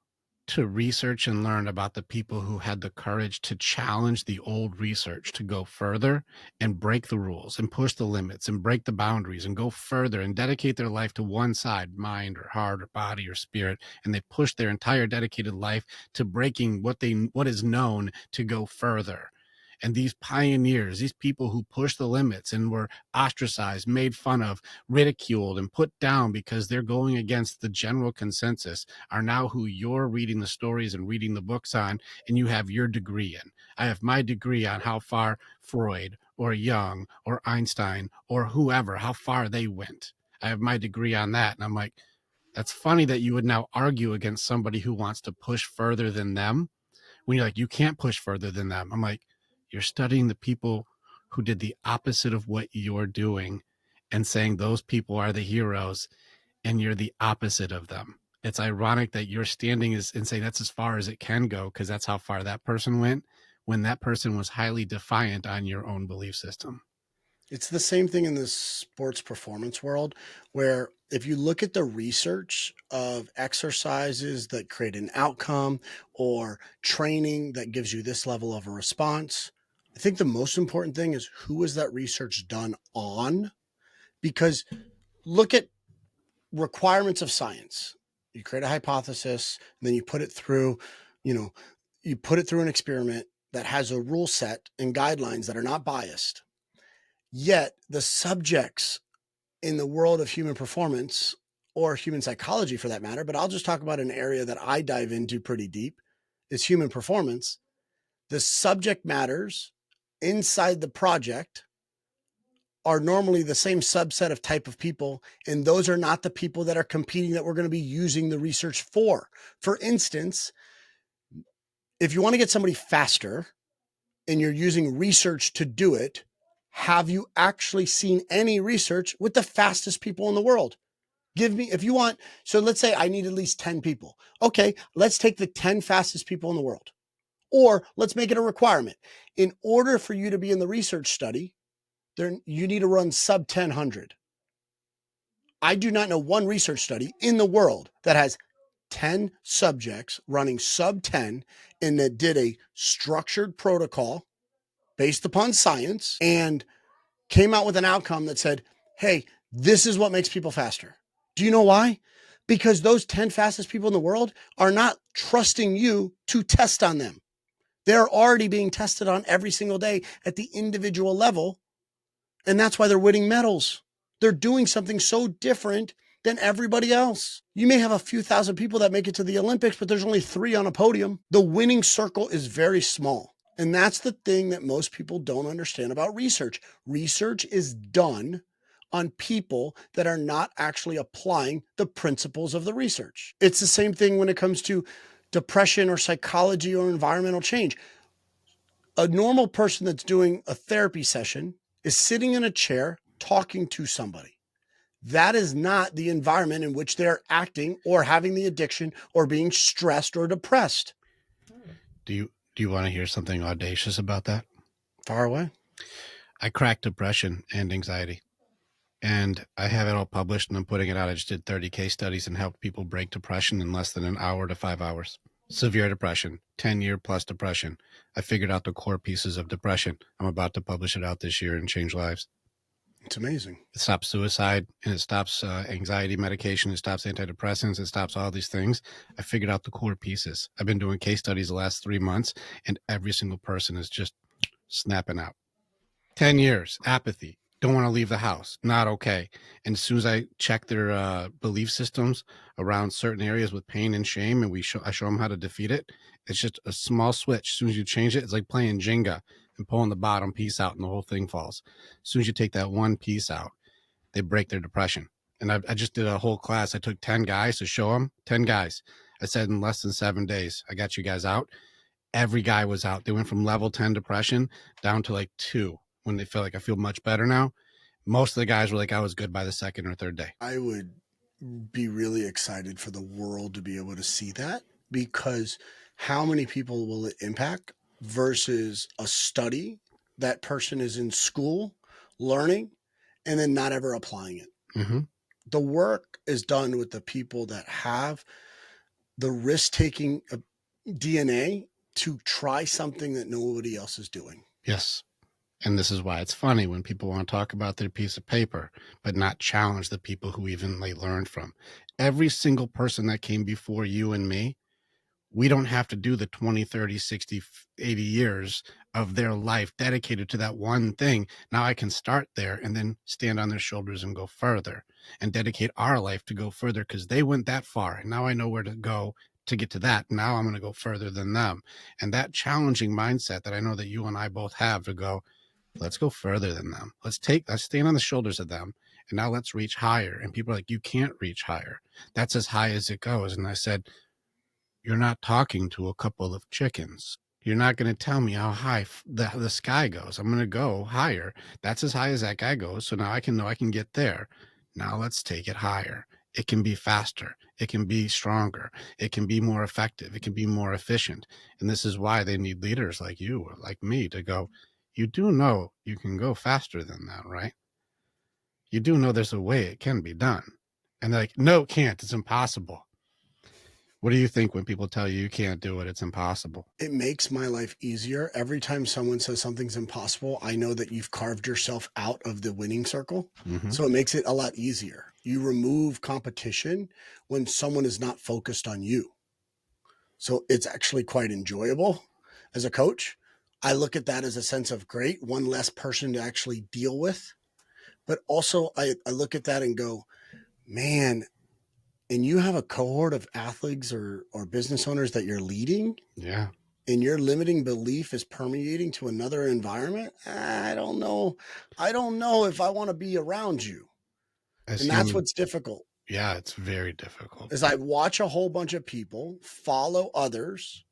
to research and learn about the people who had the courage to challenge the old research, to go further and break the rules and push the limits and break the boundaries and go further and dedicate their life to one side, mind or heart or body or spirit. And they push their entire dedicated life to breaking what is known, to go further. And these pioneers, these people who pushed the limits and were ostracized, made fun of, ridiculed, and put down because they're going against the general consensus, are now who you're reading the stories and reading the books on, and you have your degree in. I have my degree on how far Freud or Jung or Einstein or whoever, how far they went. I have my degree on that. And I'm like, that's funny that you would now argue against somebody who wants to push further than them when you're like, you can't push further than them. I'm like, you're studying the people who did the opposite of what you're doing and saying those people are the heroes and you're the opposite of them. It's ironic that your standing is and saying that's as far as it can go because that's how far that person went when that person was highly defiant on your own belief system. It's the same thing in the sports performance world, where if you look at the research of exercises that create an outcome or training that gives you this level of a response, I think the most important thing is, who is that research done on? Because look at requirements of science. You create a hypothesis, and then you put it through, you know, you put it through an experiment that has a rule set and guidelines that are not biased. Yet the subjects in the world of human performance, or human psychology for that matter, but I'll just talk about an area that I dive into pretty deep, is human performance. The subject matters inside the project are normally the same subset of type of people, and those are not the people that are competing that we're going to be using the research for. For instance, if you want to get somebody faster and you're using research to do it, have you actually seen any research with the fastest people in the world? Give me, if you want, so let's say I need at least 10 people. Okay, let's take the 10 fastest people in the world. Or let's make it a requirement. In order for you to be in the research study, you need to run sub 1000. I do not know one research study in the world that has 10 subjects running sub 10 and that did a structured protocol based upon science and came out with an outcome that said, hey, this is what makes people faster. Do you know why? Because those 10 fastest people in the world are not trusting you to test on them. They're already being tested on every single day at the individual level. And that's why they're winning medals. They're doing something so different than everybody else. You may have a few thousand people that make it to the Olympics, but there's only 3 on a podium. The winning circle is very small. And that's the thing that most people don't understand about research. Research is done on people that are not actually applying the principles of the research. It's the same thing when it comes to depression or psychology or environmental change. A normal person that's doing a therapy session is sitting in a chair talking to somebody. That is not the environment in which they're acting or having the addiction or being stressed or depressed. Do you want to hear something audacious about that? Far away. I cracked depression and anxiety, and I have it all published and I'm putting it out. I just did 30 case studies and helped people break depression in less than an hour to 5 hours. Severe depression, 10-year plus depression. I figured out the core pieces of depression. I'm about to publish it out this year and change lives. It's amazing. It stops suicide and it stops anxiety medication. It stops antidepressants. It stops all these things. I figured out the core pieces. I've been doing case studies the last 3 months, and every single person is just snapping out. 10 years, apathy, don't want to leave the house, not okay. And as soon as I check their belief systems around certain areas with pain and shame, and I show them how to defeat it, it's just a small switch. As soon as you change it, it's like playing Jenga and pulling the bottom piece out and the whole thing falls. As soon as you take that one piece out, they break their depression. And I just did a whole class. I took 10 guys to show them, 10 guys. I said in less than 7 days, I got you guys out. Every guy was out. They went from level 10 depression down to like 2 when they feel like I feel much better now. Most of the guys were like, I was good by the second or third day. I would be really excited for the world to be able to see that, because how many people will it impact versus a study that person is in school learning and then not ever applying it. Mm-hmm. The work is done with the people that have the risk-taking DNA to try something that nobody else is doing. Yes. And this is why it's funny when people want to talk about their piece of paper, but not challenge the people who even they learned from. Every single person that came before you and me, we don't have to do the 20, 30, 60, 80 years of their life dedicated to that one thing. Now I can start there and then stand on their shoulders and go further and dedicate our life to go further, because they went that far. And now I know where to go to get to that. Now I'm going to go further than them. And that challenging mindset that I know that you and I both have to go, let's go further than them. Let's stand on the shoulders of them. And now let's reach higher. And people are like, you can't reach higher. That's as high as it goes. And I said, you're not talking to a couple of chickens. You're not going to tell me how high the sky goes. I'm going to go higher. That's as high as that guy goes. So now I can know I can get there. Now let's take it higher. It can be faster. It can be stronger. It can be more effective. It can be more efficient. And this is why they need leaders like you or like me to go, you do know you can go faster than that, right? You do know there's a way it can be done. And they're like, no, it can't. It's impossible. What do you think when people tell you you can't do it? It's impossible. It makes my life easier. Every time someone says something's impossible, I know that you've carved yourself out of the winning circle. Mm-hmm. So it makes it a lot easier. You remove competition when someone is not focused on you. So it's actually quite enjoyable as a coach. I look at that as a sense of great, one less person to actually deal with. But also I look at that and go, man, and you have a cohort of athletes or business owners that you're leading. Yeah. And your limiting belief is permeating to another environment. I don't know. I don't know if I want to be around you. And that's what's difficult. Yeah, it's very difficult. Is I watch a whole bunch of people follow others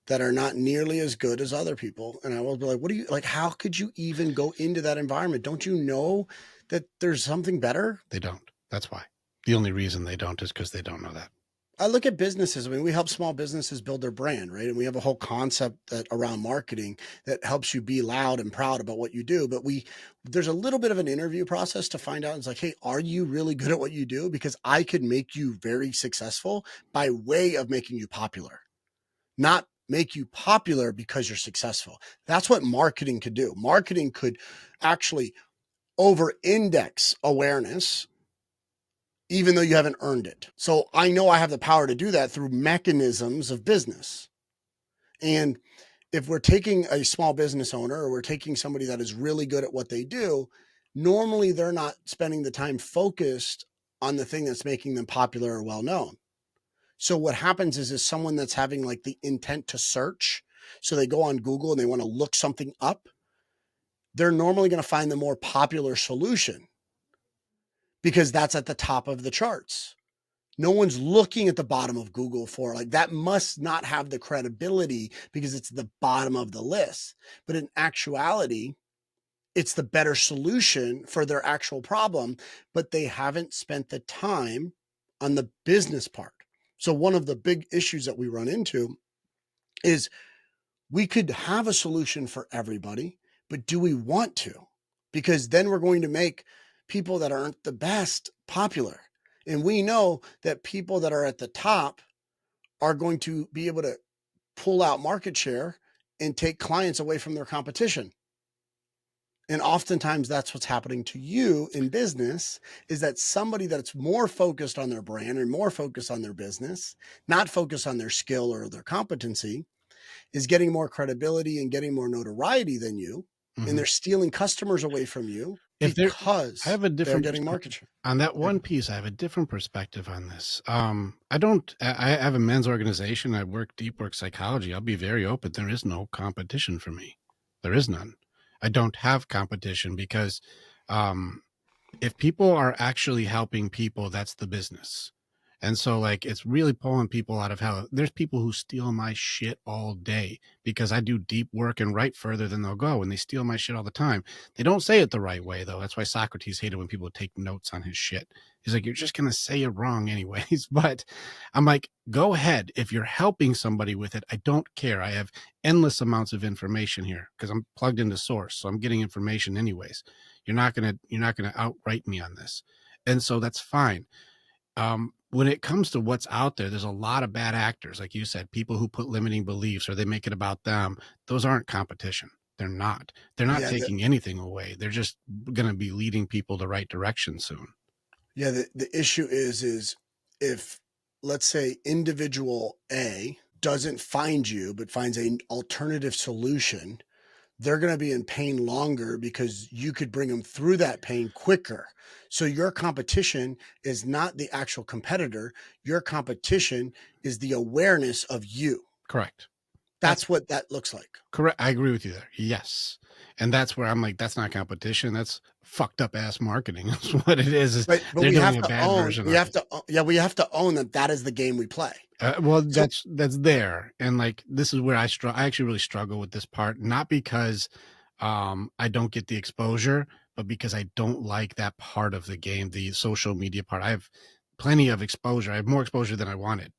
that are not nearly as good as other people. And I will be like, what do you like? How could you even go into that environment? Don't you know that there's something better? They don't. That's why. The only reason they don't is because they don't know that. I look at businesses. I mean, we help small businesses build their brand, right? And we have a whole concept around marketing that helps you be loud and proud about what you do. But there's a little bit of an interview process to find out. It's like, hey, are you really good at what you do? Because I could make you very successful by way of making you popular, not make you popular because you're successful. That's what marketing could do. Marketing could actually over-index awareness even though you haven't earned it. So I know I have the power to do that through mechanisms of business. And if we're taking a small business owner or we're taking somebody that is really good at what they do, normally they're not spending the time focused on the thing that's making them popular or well known. So what happens is someone that's having like the intent to search, so they go on Google and they want to look something up, they're normally going to find the more popular solution because that's at the top of the charts. No one's looking at the bottom of Google for like that must not have the credibility because it's the bottom of the list. But in actuality, it's the better solution for their actual problem, but they haven't spent the time on the business part. So one of the big issues that we run into is we could have a solution for everybody, but do we want to? Because then we're going to make people that aren't the best popular. And we know that people that are at the top are going to be able to pull out market share and take clients away from their competition. And oftentimes that's what's happening to you in business is that somebody that's more focused on their brand and more focused on their business, not focused on their skill or their competency, is getting more credibility and getting more notoriety than you. And they're stealing customers away from you If they're, I because have a they're different getting market share. on that one piece. I have a different perspective on this. I don't. I have a men's organization. I work deep work psychology. I'll be very open. There is no competition for me. There is none. I don't have competition because if people are actually helping people, that's the business. And so like it's really pulling people out of hell. There's people who steal my shit all day because I do deep work and write further than they'll go, and they steal my shit all the time. They don't say it the right way though. That's why Socrates hated when people would take notes on his shit. He's like, you're just gonna say it wrong anyways. But I'm like, go ahead. If you're helping somebody with it, I don't care. I have endless amounts of information here because I'm plugged into source. So I'm getting information anyways. You're not gonna outright me on this. And so that's fine. When it comes to what's out there, there's a lot of bad actors, like you said, people who put limiting beliefs or they make it about them. Those aren't competition. They're not. They're not Yeah, taking anything away. They're just going to be leading people the right direction soon. yeah. The issue is if let's say individual A doesn't find you but finds an alternative solution, they're going to be in pain longer because you could bring them through that pain quicker. So your competition is not the actual competitor. Your competition is the awareness of you. Correct. That's what that looks like. Correct. I agree with you there. Yes. And that's where I'm like, that's not competition. That's fucked up ass marketing. That's what it is But they're we have doing a to bad own, version we of have it. to, yeah, we have to own that that is the game we play. Well, So that's there. And like, this is where I actually really struggle with this part, not because I don't get the exposure, but because I don't like that part of the game, the social media part. I have plenty of exposure. I have more exposure than I wanted.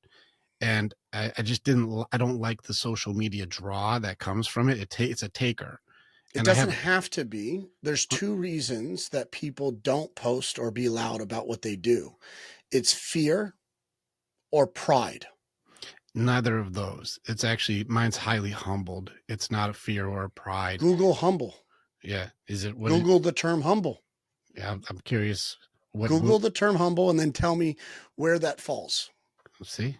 And I just I don't like the social media draw that comes from it. It's a taker. it And I doesn't have, have to be. There's two reasons that people don't post or be loud about what they do. It's fear or pride. neither of those. It's actually, mine's highly humbled. It's not a fear or a pride. Google humble. Yeah. Is it what? Google the term humble. Yeah. I'm curious what, Google the term humble and then tell me where that falls. let's see.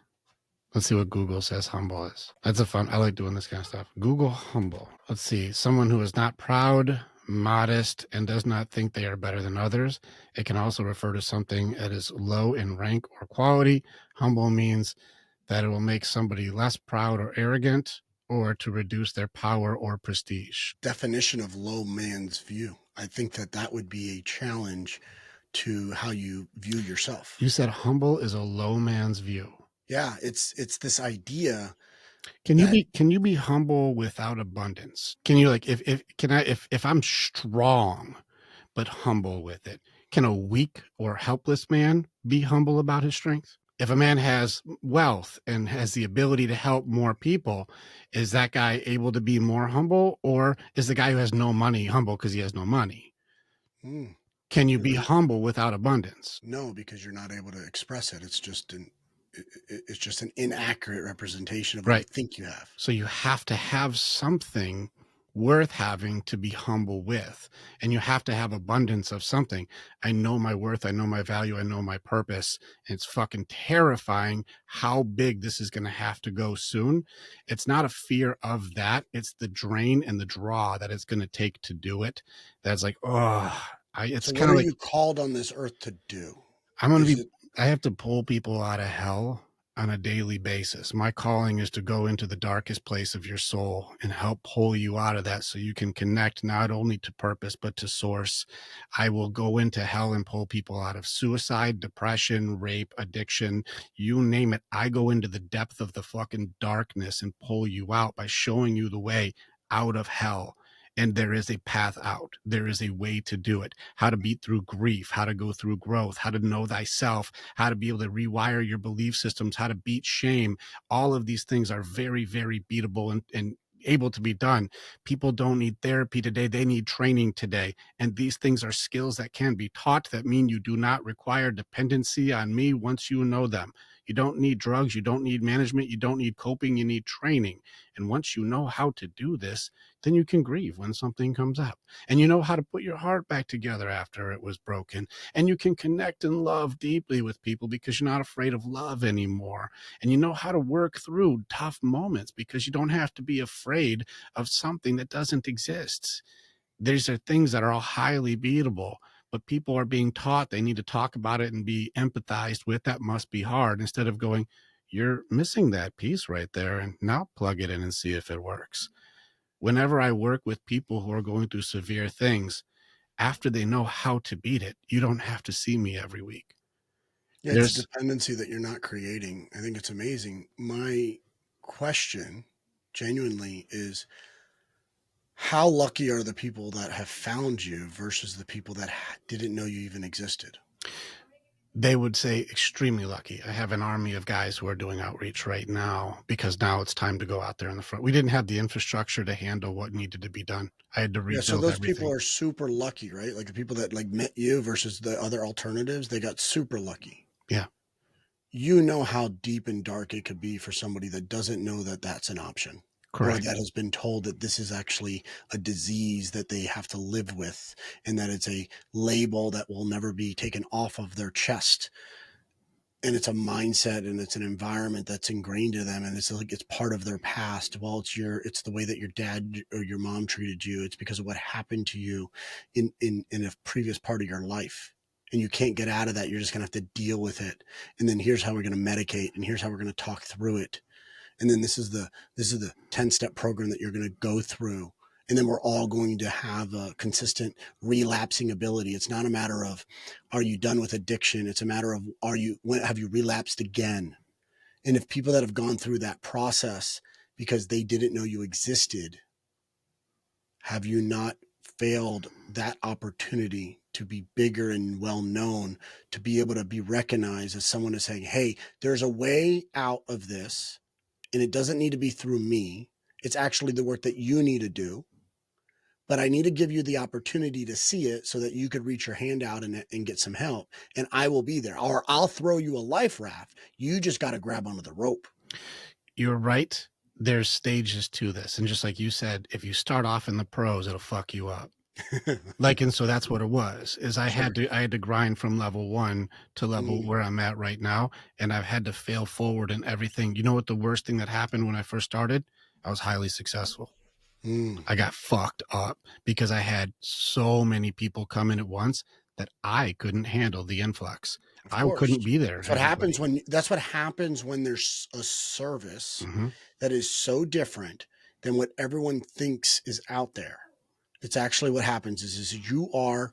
Let's see what Google says humble is. That's a fun. I like doing this kind of stuff. Google humble. Let's see. Someone who is not proud, modest, and does not think they are better than others. It can also refer to something that is low in rank or quality. Humble means that it will make somebody less proud or arrogant, or to reduce their power or prestige. Definition of low man's view. I think that that would be a challenge to how you view yourself. You said humble is a low man's view. Yeah, it's this idea Can you that be humble without abundance? Can you like if I'm strong but humble with it, can a weak or helpless man be humble about his strength? If a man has wealth and has the ability to help more people, is that guy able to be more humble, or is the guy who has no money humble because he has no money? hmm, Can you it be really humble without abundance? no, because you're not able to express it. It's just an inaccurate representation of what you Right. think you have. So you have to have something worth having to be humble with, and you have to have abundance of something. I know my worth, I know my value, I know my purpose. And it's fucking terrifying how big this is going to have to go soon. It's not a fear of that. It's the drain and the draw that it's going to take to do it. That's like, oh, It's So what kind are of like you called on this earth to do? I'm going to Is be, it I have to pull people out of hell on a daily basis. My calling is to go into the darkest place of your soul and help pull you out of that so you can connect not only to purpose, but to source. I will go into hell and pull people out of suicide, depression, rape, addiction, you name it. I go into the depth of the fucking darkness and pull you out by showing you the way out of hell. And there is a path out. There is a way to do it. How to beat through grief, how to go through growth, how to know thyself, how to be able to rewire your belief systems, how to beat shame. All of these things are very, very beatable and able to be done. People don't need therapy today. They need training today. And these things are skills that can be taught that mean you do not require dependency on me once you know them. You don't need drugs. You don't need management. You don't need coping. You need training. And once you know how to do this, then you can grieve when something comes up. And you know how to put your heart back together after it was broken. And you can connect and love deeply with people because you're not afraid of love anymore. And you know how to work through tough moments because you don't have to be afraid of something that doesn't exist. These are things that are all highly beatable, but people are being taught they need to talk about it and be empathized with. That must be hard, instead of going, you're missing that piece right there, and now plug it in and see if it works. Whenever I work with people who are going through severe things, after they know how to beat it, you don't have to see me every week. Yeah, it's a There's dependency that you're not creating. I think it's amazing. My question genuinely is, how lucky are the people that have found you versus the people that didn't know you even existed? They would say extremely lucky. I have an army of guys who are doing outreach right now because now it's time to go out there in the front. We didn't have the infrastructure to handle what needed to be done. I had to Yeah, so rebuild those people everything. are super lucky, right? Like the people that like met you versus the other alternatives, they got super lucky. Yeah, You know how deep and dark it could be for somebody that doesn't know that that's an option, or correct. that has been told that this is actually a disease that they have to live with, and that it's a label that will never be taken off of their chest. And it's a mindset and it's an environment that's ingrained to them, and it's like it's part of their past. Well, it's the way that your dad or your mom treated you. It's because of what happened to you in a previous part of your life, and you can't get out of that. You're just gonna have to deal with it. And then here's how we're gonna medicate, and here's how we're gonna talk through it. And then this is the 10-step program that you're going to go through. And then we're all going to have a consistent relapsing ability. It's not a matter of, are you done with addiction? It's a matter of, have you relapsed again? And if people that have gone through that process because they didn't know you existed, have you not failed that opportunity to be bigger and well known, to be able to be recognized as someone is saying, hey, there's a way out of this, and it doesn't need to be through me. It's actually the work that you need to do. But I need to give you the opportunity to see it so that you could reach your hand out and get some help. And I will be there. Or I'll throw you a life raft. You just got to grab onto the rope. You're right. There's stages to this. And just like you said, if you start off in the pros, it'll fuck you up. Like, and so that's what it was, is Sure. I had to grind from level one to level Mm, where I'm at right now. And I've had to fail forward in everything. You know what the worst thing that happened when I first started? I was highly successful. mm, I got fucked up because I had so many people come in at once that I couldn't handle the influx. of I course. couldn't be there, everybody. That's what happens when there's a service Hmm. that is so different than what everyone thinks is out there. It's actually what happens is you're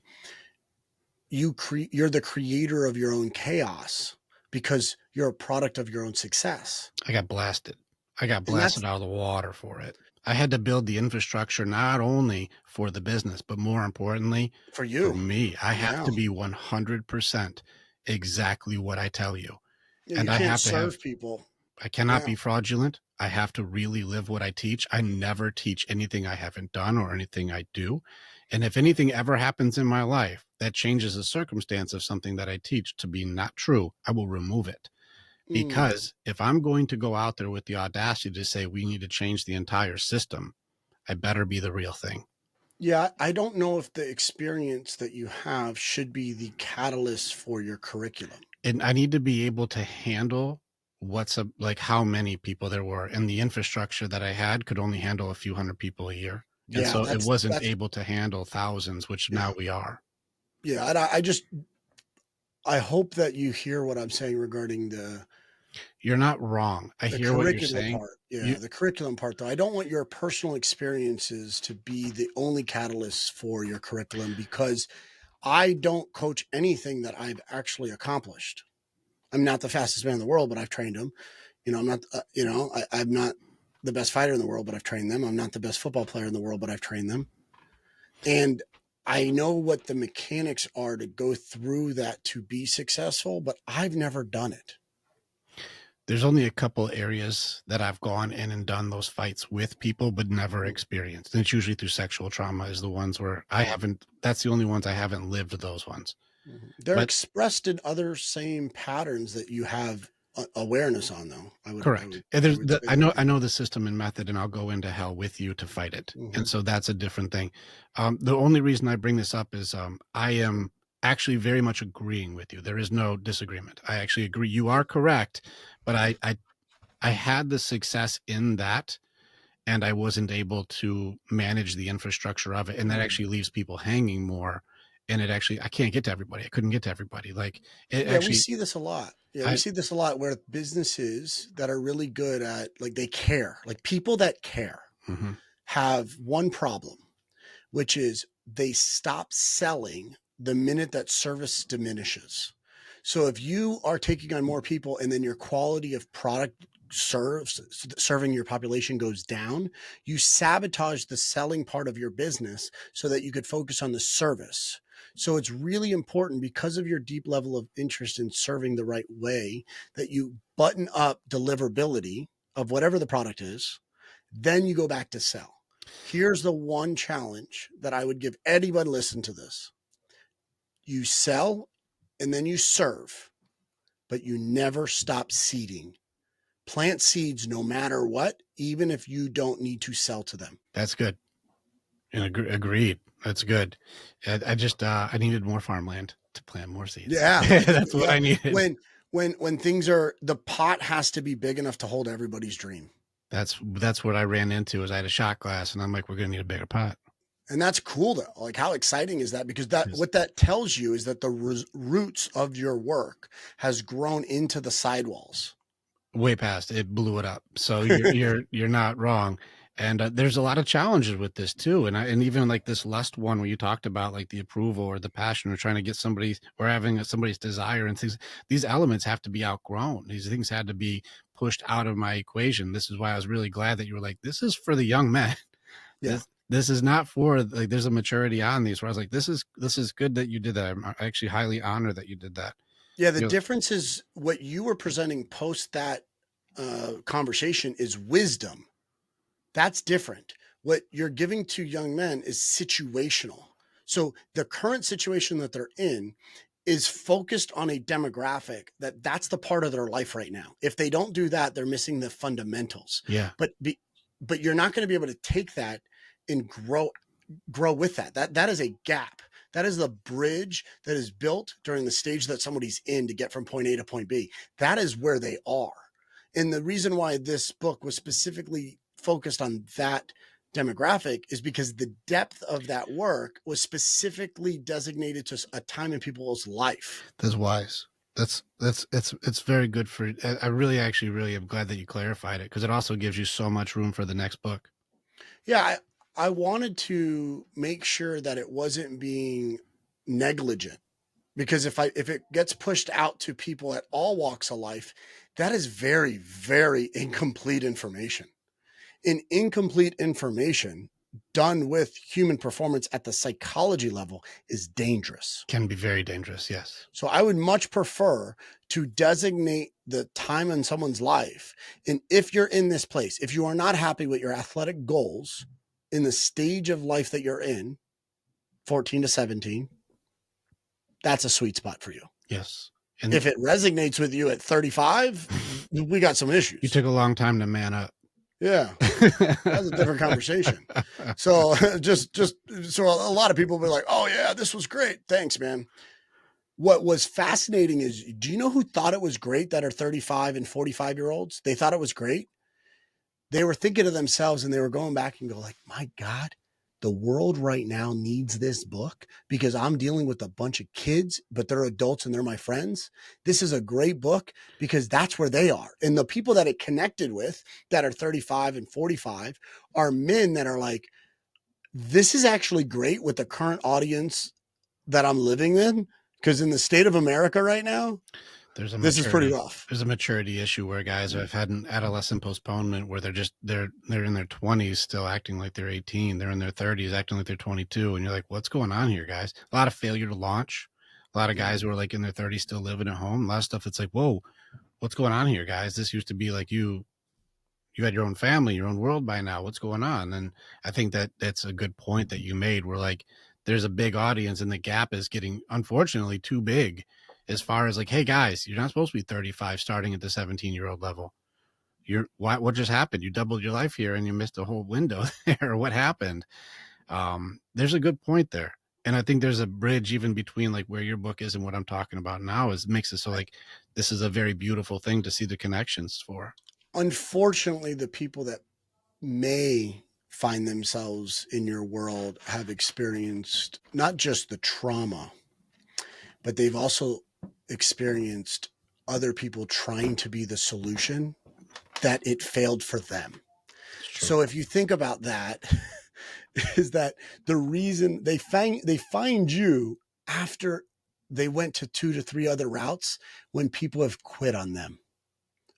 the creator of your own chaos because you're a product of your own success. I got blasted. I got And that's blasted out of the water for it. I had to build the infrastructure not only for the business, but more importantly, for for you. me. I have Yeah. to be 100% exactly what I tell you. Yeah, you And I can't have to have serve people. I cannot Yeah. be fraudulent. I have to really live what I teach. I never teach anything I haven't done or anything I do. And if anything ever happens in my life that changes the circumstance of something that I teach to be not true, I will remove it. Mm. Because if I'm going to go out there with the audacity to say we need to change the entire system, I better be the real thing. Yeah, I don't know if the experience that you have should be the catalyst for your curriculum. And I need to be able to handle like how many people there were, and the infrastructure that I had could only handle a few hundred people a year. And Yeah, so it wasn't that's able to handle thousands, which yeah. now we are. Yeah. And I hope that you hear what I'm saying regarding You're not wrong. I the hear what you're curriculum saying. part. Yeah. You The curriculum part, though. I don't want your personal experiences to be the only catalyst for your curriculum, because I don't coach anything that I've actually accomplished. I'm not the fastest man in the world, but I've trained them. I'm not, I'm not the best fighter in the world, but I've trained them. I'm not the best football player in the world, but I've trained them. And I know what the mechanics are to go through that to be successful, but I've never done it. There's only a couple areas that I've gone in and done those fights with people, but never experienced. And it's usually through sexual trauma is the ones where I haven't, that's the only ones I haven't lived those ones. They're But expressed in other same patterns that you have awareness on, though. correct. And I there's would say I that. know, I know the system and method, and I'll go into hell with you to fight it. Hmm. And so that's a different thing. The only reason I bring this up is I am actually very much agreeing with you. There is no disagreement. I actually agree. You are correct, but I had the success in that, and I wasn't able to manage the infrastructure of it. And that actually leaves people hanging more. And it actually, I can't get to everybody. I couldn't get to everybody. Like it Yeah, we actually, see this a lot. Yeah, we I, see this a lot where businesses that are really good at, like, they care, like people that care mhm. have one problem, which is they stop selling the minute that service diminishes. So if you are taking on more people and then your quality of product serving your population goes down, you sabotage the selling part of your business so that you could focus on the service. So it's really important, because of your deep level of interest in serving the right way, that you button up deliverability of whatever the product is. Then you go back to sell. Here's the one challenge that I would give anyone listen to this. You sell and then you serve, but you never stop seeding. Plant seeds no matter what, even if you don't need to sell to them. That's good. And agreed. That's good. I just I needed more farmland to plant more seeds. Yeah, That's what yeah. I needed. When things are, the pot has to be big enough to hold everybody's dream. That's what I ran into. Is I had a shot glass, and I'm like, we're gonna need a bigger pot. And that's cool, though. Like, how exciting is that? Because that, Yes. what that tells you is that the roots of your work has grown into the sidewalls. Way past it, blew it up. So you're not wrong. And there's a lot of challenges with this too. And even like this lust one where you talked about like the approval or the passion or trying to get somebody or having somebody's desire and things. These elements have to be outgrown. These things had to be pushed out of my equation. This is why I was really glad that you were like, this is for the young men. Yeah. This is not for like, there's a maturity on these where I was like, this is good that you did that. I'm actually highly honored that you did that. Yeah, the You know, difference is what you were presenting post that conversation is wisdom. That's different. What you're giving to young men is situational. So the current situation that they're in is focused on a demographic that's the part of their life right now. If they don't do that, they're missing the fundamentals. yeah, But you're not going to be able to take that and grow with that. That is a gap. That is the bridge that is built during the stage that somebody's in to get from point A to point B. That is where they are. And the reason why this book was specifically focused on that demographic is because the depth of that work was specifically designated to a time in people's life. that's wise. It's very good for. I really actually really am glad that you clarified it because it also gives you so much room for the next book. Yeah, I wanted to make sure that it wasn't being negligent, because if it gets pushed out to people at all walks of life, that is very, very incomplete information. In incomplete information done with human performance at the psychology level is dangerous. Can be very dangerous. Yes. So I would much prefer to designate the time in someone's life. And if you're in this place, if you are not happy with your athletic goals in the stage of life that you're in, 14 to 17, that's a sweet spot for you. Yes. And If it resonates with you at 35, we got some you issues. took a long time to man up. Yeah. That's a different conversation. So just so a lot of people will be like, oh yeah, this was great. Thanks, man. What was fascinating is, do you know who thought it was great that are 35 and 45-year-olds? They thought it was great. They were thinking to themselves and they were going back and go like, my God, the world right now needs this book because I'm dealing with a bunch of kids, but they're adults and they're my friends. This is a great book because that's where they are. And the people that it connected with that are 35 and 45 are men that are like, this is actually great with the current audience that I'm living in. Because in the state of America right now, There's a this is pretty maturity rough. there's a maturity issue where guys have had an adolescent postponement where they're in their 20s still acting like they're 18. They're in their 30s acting like they're 22, and you're like, what's going on here, guys? A lot of failure to launch. A lot of guys who are like in their 30s still living at home. A lot of stuff. It's like, whoa, what's going on here, guys? This used to be like you had your own family, your own world by now. What's going on? And I think that that's a good point that you made. Where like there's a big audience, and the gap is getting unfortunately too big, as far as like, hey guys, you're not supposed to be 35 starting at the 17-year-old level. What just happened? You doubled your life here, and you missed a whole window there. What happened? There's a good point there. And I think there's a bridge even between like where your book is and what I'm talking about now is makes it so like this is a very beautiful thing to see the connections for. Unfortunately, the people that may find themselves in your world have experienced not just the trauma, but they've also experienced other people trying to be the solution that it failed for them. So if you think about that, is that the reason they find you after they went to 2 to 3 other routes when people have quit on them,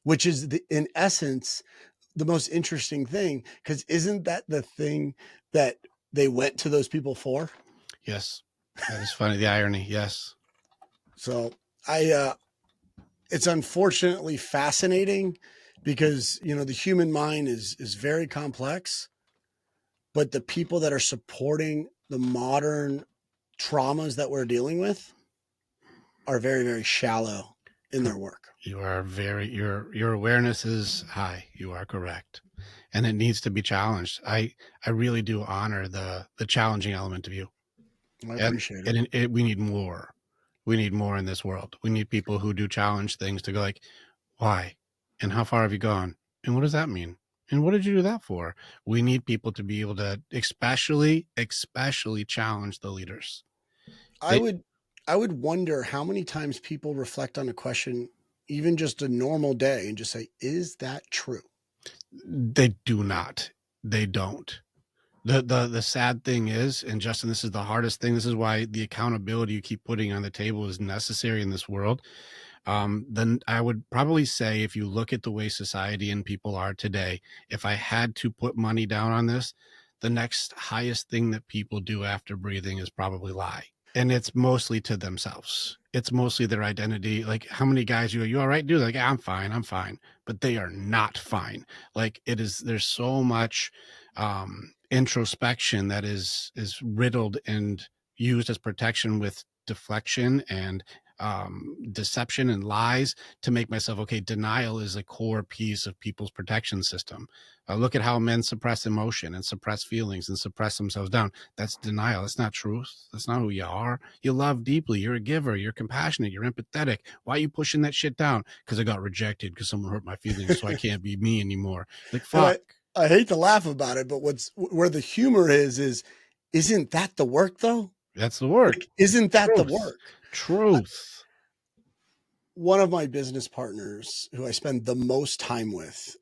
which is in essence the most interesting thing, because isn't that the thing that they went to those people for? Yes, that is funny. The irony. Yes. So it's unfortunately fascinating because the human mind is very complex, but the people that are supporting the modern traumas that we're dealing with are very, very shallow in their work. You are your awareness is high. You are correct. And it needs to be challenged. I really do honor the challenging element of you. I And appreciate it. we need more. We need more in this world. We need people who do challenge things to go like, why? And how far have you gone? And what does that mean? And what did you do that for? We need people to be able to especially challenge the leaders. I They would I would wonder how many times people reflect on a question, even just a normal day, and just say, "Is that true?" they do not. They don't. The sad thing is, and Justin, this is the hardest thing. This is why the accountability you keep putting on the table is necessary in this world. Then I would probably say if you look at the way society and people are today, if I had to put money down on this, the next highest thing that people do after breathing is probably lie. And it's mostly to themselves. It's mostly their identity. Like how many guys you all right, dude? Like, I'm fine. But they are not fine. Like there's so much introspection that is riddled and used as protection with deflection and deception and lies to make myself okay. Denial is a core piece of people's protection system. Look at how men suppress emotion and suppress feelings and suppress themselves down. That's denial. That's not truth. That's not who you are. You love deeply. You're a giver. You're compassionate. You're empathetic. Why are you pushing that shit down? Because I got rejected because someone hurt my feelings, so I can't be me anymore. Like And fuck. I hate to laugh about it, but where the humor is isn't that the work though? That's the work. Like, isn't that the Truth. work? Truth. One of my business partners who I spend the most time with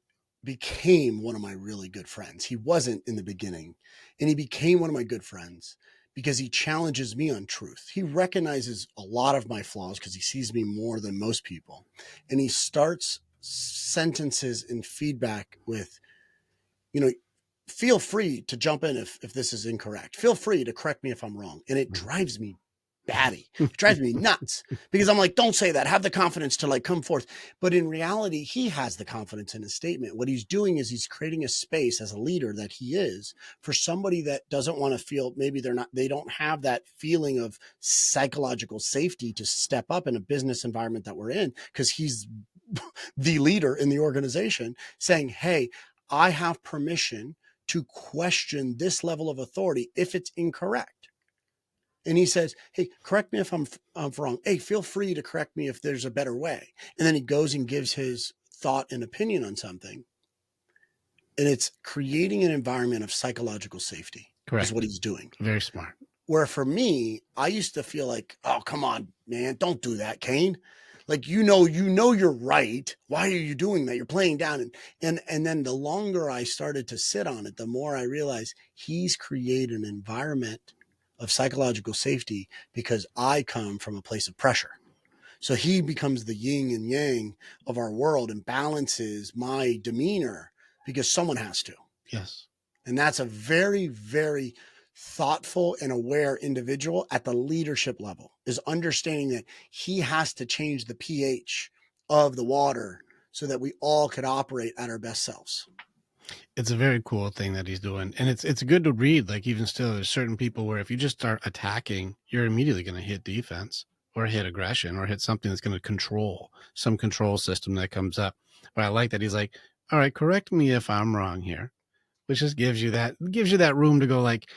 became one of my really good friends. He wasn't in the beginning, and he became one of my good friends because he challenges me on truth. He recognizes a lot of my flaws because he sees me more than most people. And he starts sentences and feedback with, you know, feel free to jump in if this is incorrect. Feel free to correct me if I'm wrong. And it drives me batty. It drives me nuts because I'm like, don't say that. Have the confidence to like come forth. But in reality, he has the confidence in his statement. What he's doing is he's creating a space as a leader that he is for somebody that doesn't want to feel maybe they don't have that feeling of psychological safety to step up in a business environment that we're in because he's the leader in the organization saying, hey, I have permission to question this level of authority if it's incorrect. And he says, hey, correct me if I'm wrong. Hey, feel free to correct me if there's a better way. And then he goes and gives his thought and opinion on something. And it's creating an environment of psychological safety. Correct. is what he's doing. Very smart. Where for me, I used to feel like, oh, come on, man, don't do that, Kane. Like, you're right. Why are you doing that? You're playing down. And then the longer I started to sit on it, the more I realized he's created an environment of psychological safety because I come from a place of pressure. So he becomes the yin and yang of our world and balances my demeanor because someone has to. Yes. And that's a very, very thoughtful and aware individual at the leadership level, is understanding that he has to change the pH of the water so that we all could operate at our best selves. It's a very cool thing that he's doing. And it's good to read. Like, even still, there's certain people where if you just start attacking, you're immediately going to hit defense or hit aggression or hit something that's going to control some control system that comes up. But I like that he's like, all right, correct me if I'm wrong here, which just gives you that room to go like,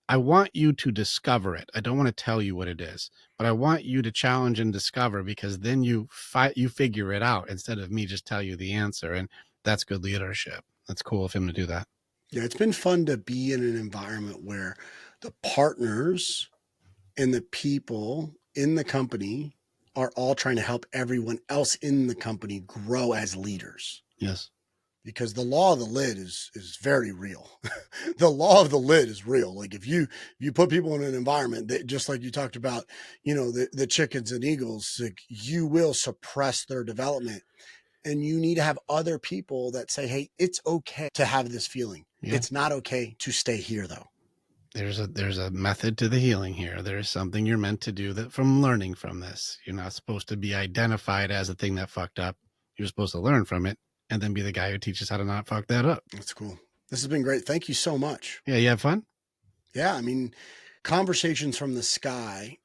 I want you to discover it. I don't want to tell you what it is, but I want you to challenge and discover, because then you figure it out instead of me just tell you the answer. And that's good leadership. That's cool of him to do that. Yeah, it's been fun to be in an environment where the partners and the people in the company are all trying to help everyone else in the company grow as leaders. Yes. Because the law of the lid is very real. The law of the lid is real. Like, if you put people in an environment that, just like you talked about, the chickens and eagles, like, you will suppress their development. And you need to have other people that say, hey, it's okay to have this feeling. Yeah. It's not okay to stay here, though. There's a method to the healing here. There's something you're meant to do that from learning from this. You're not supposed to be identified as a thing that fucked up. You're supposed to learn from it and then be the guy who teaches how to not fuck that up. That's cool. This has been great. Thank you so much. Yeah, you have fun? Yeah, I mean, conversations from the sky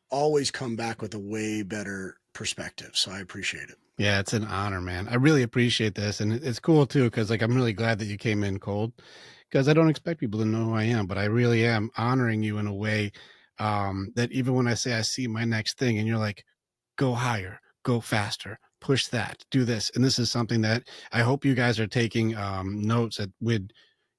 always come back with a way better perspective. So I appreciate it. Yeah, it's an honor, man. I really appreciate this. And it's cool too, because like I'm really glad that you came in cold, because I don't expect people to know who I am, but I really am honoring you in a way that even when I say I see my next thing and you're like, go higher, go faster, push that, do this. And this is something that I hope you guys are taking notes that with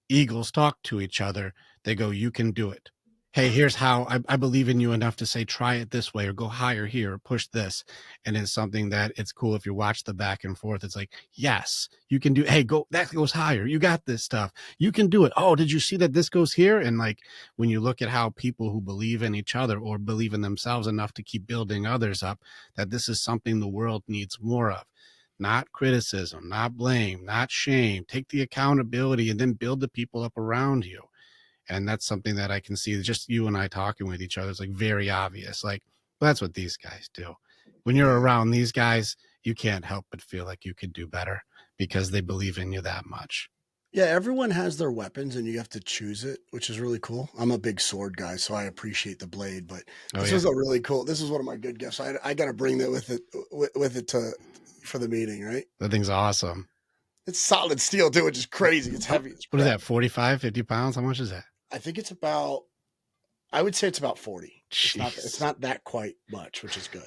eagles talk to each other. They go, you can do it. Hey, here's how. I believe in you enough to say, try it this way, or go higher here, or push this. And it's something that it's cool if you watch the back and forth. It's like, yes, you can do. Hey, go, that goes higher. You got this stuff. You can do it. Oh, did you see that this goes here? And like, when you look at how people who believe in each other or believe in themselves enough to keep building others up, that this is something the world needs more of. Not criticism, not blame, not shame. Take the accountability and then build the people up around you. And that's something that I can see just you and I talking with each other. It's like very obvious. Like, well, that's what these guys do. When you're around these guys, you can't help but feel like you could do better because they believe in you that much. Yeah, everyone has their weapons and you have to choose it, which is really cool. I'm a big sword guy, so I appreciate the blade, but this was a really cool, this is one of my good gifts. I got to bring that with it for the meeting, right? That thing's awesome. It's solid steel too, which is crazy. It's heavy. What is that, 45, 50 pounds? How much is that? I think it's about, I would say it's about 40. Jeez. It's not that quite much, which is good.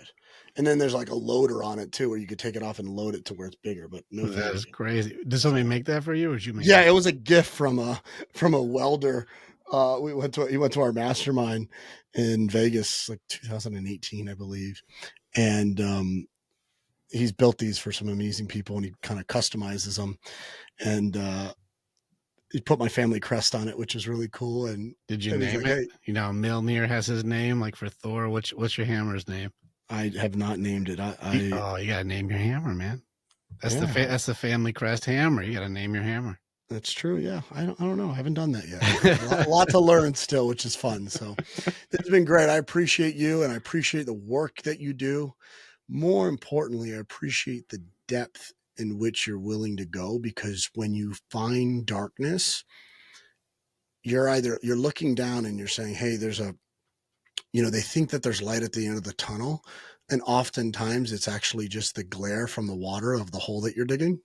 And then there's like a loader on it too, where you could take it off and load it to where it's bigger. But no, that is crazy. Did somebody make that for you, or did you make? Yeah, it was a gift from a welder. He went to our mastermind in Vegas, like 2018, I believe, and he's built these for some amazing people, and he kind of customizes them, and he put my family crest on it, which is really cool. And did you name it? Hey, you know, Mjolnir has his name, like for Thor. What's your hammer's name? I have not named it. You gotta name your hammer, man. That's that's the family crest hammer. You gotta name your hammer. That's true. Yeah, I don't know. I haven't done that yet. a lot to learn still, which is fun. So it's been great. I appreciate you, and I appreciate the work that you do. More importantly, I appreciate the depth in which you're willing to go, because when you find darkness, you're looking down and you're saying, hey, there's a, they think that there's light at the end of the tunnel. And oftentimes it's actually just the glare from the water of the hole that you're digging.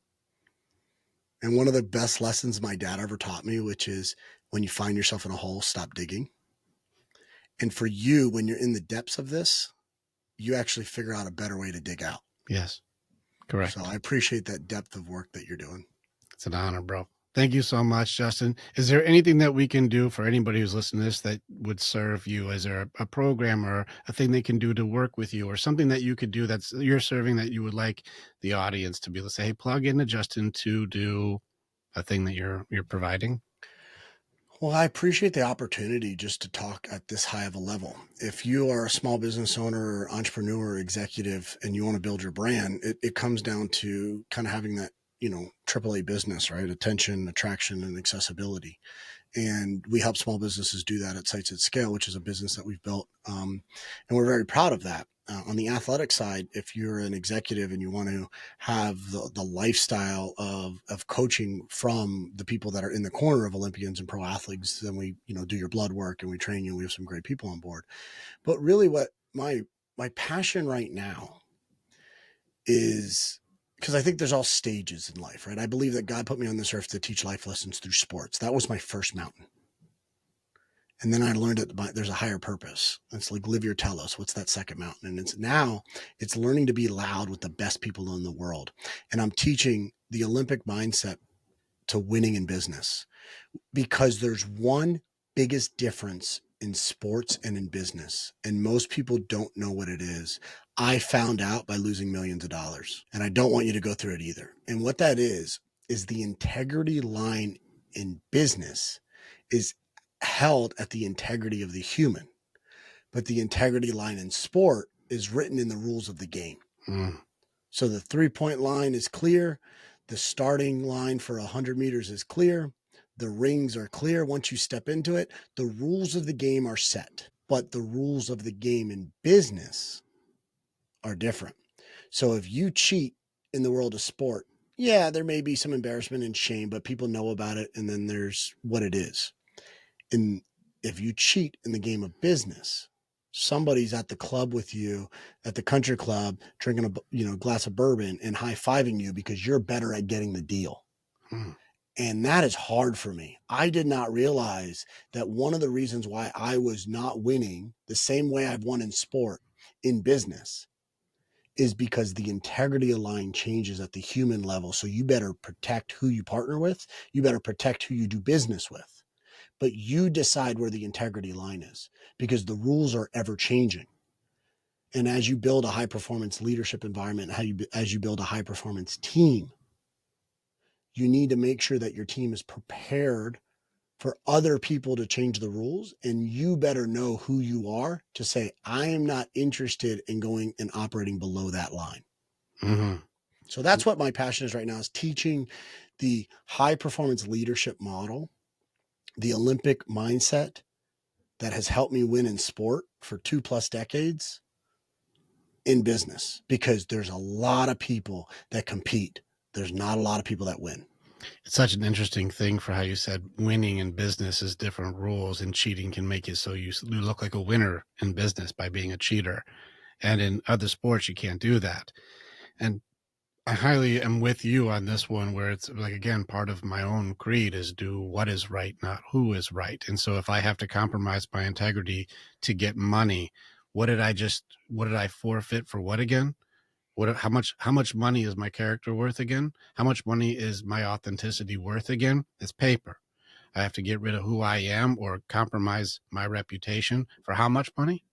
And one of the best lessons my dad ever taught me, which is when you find yourself in a hole, stop digging. And for you, when you're in the depths of this, you actually figure out a better way to dig out. Yes, correct. So I appreciate that depth of work that you're doing. It's an honor, bro. Thank you so much, Justin. Is there anything that we can do for anybody who's listening to this that would serve you? Is there a program or a thing they can do to work with you, or something that you could do that's you're serving that you would like the audience to be able to say, hey, plug into Justin to do a thing that you're providing? Well, I appreciate the opportunity just to talk at this high of a level. If you are a small business owner, or entrepreneur, or executive, and you want to build your brand, it comes down to kind of having that, AAA business, right? Attention, attraction, and accessibility. And we help small businesses do that at Sites at Scale, which is a business that we've built. And we're very proud of that. On the athletic side, if you're an executive and you want to have the lifestyle of coaching from the people that are in the corner of Olympians and pro athletes, then we, do your blood work and we train you. And we have some great people on board. But really what my passion right now is, because I think there's all stages in life, right? I believe that God put me on this earth to teach life lessons through sports. That was my first mountain. And then I learned that there's a higher purpose. It's like live your telos. What's that second mountain? And it's learning to be loud with the best people in the world. And I'm teaching the Olympic mindset to winning in business, because there's one biggest difference in sports and in business, and most people don't know what it is. I found out by losing millions of dollars, and I don't want you to go through it either. And what that is the integrity line in business is held at the integrity of the human, but the integrity line in sport is written in the rules of the game. Mm. So the 3-point line is clear. The starting line for 100 meters is clear. The rings are clear once you step into it. The rules of the game are set, but the rules of the game in business are different. So if you cheat in the world of sport, yeah, there may be some embarrassment and shame, but people know about it, and then there's what it is. And if you cheat in the game of business, somebody's at the club with you at the country club drinking a glass of bourbon and high-fiving you because you're better at getting the deal. Mm. And that is hard for me. I did not realize that one of the reasons why I was not winning the same way I've won in sport in business is because the integrity line changes at the human level. So you better protect who you partner with. You better protect who you do business with. But you decide where the integrity line is, because the rules are ever changing. And as you build a high performance leadership environment, as you build a high performance team, you need to make sure that your team is prepared for other people to change the rules. And you better know who you are to say, I am not interested in going and operating below that line. Hmm. So that's what my passion is right now, is teaching the high performance leadership model, the Olympic mindset that has helped me win in sport for 2+ decades in business, because there's a lot of people that compete. There's not a lot of people that win. It's such an interesting thing for how you said winning in business is different rules, and cheating can make it so you look like a winner in business by being a cheater. And in other sports, you can't do that. And I highly am with you on this one, where it's like, again, part of my own creed is do what is right, not who is right. And so if I have to compromise my integrity to get money, what did I forfeit for what again? How much money is my character worth again? How much money is my authenticity worth again? It's paper. I have to get rid of who I am or compromise my reputation for how much money?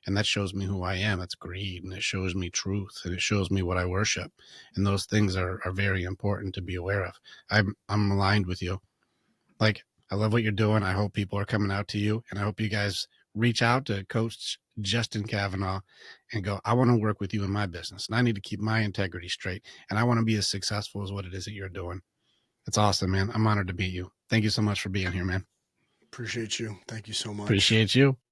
And that shows me who I am. It's greed, and it shows me truth, and it shows me what I worship. And those things are very important to be aware of. I'm aligned with you. Like, I love what you're doing. I hope people are coming out to you, and I hope you guys reach out to Coach Justin Kavanaugh and go, I want to work with you in my business, and I need to keep my integrity straight, and I want to be as successful as what it is that you're doing. It's awesome, man. I'm honored to meet you. Thank you so much for being here, man. Appreciate you. Thank you so much. Appreciate you.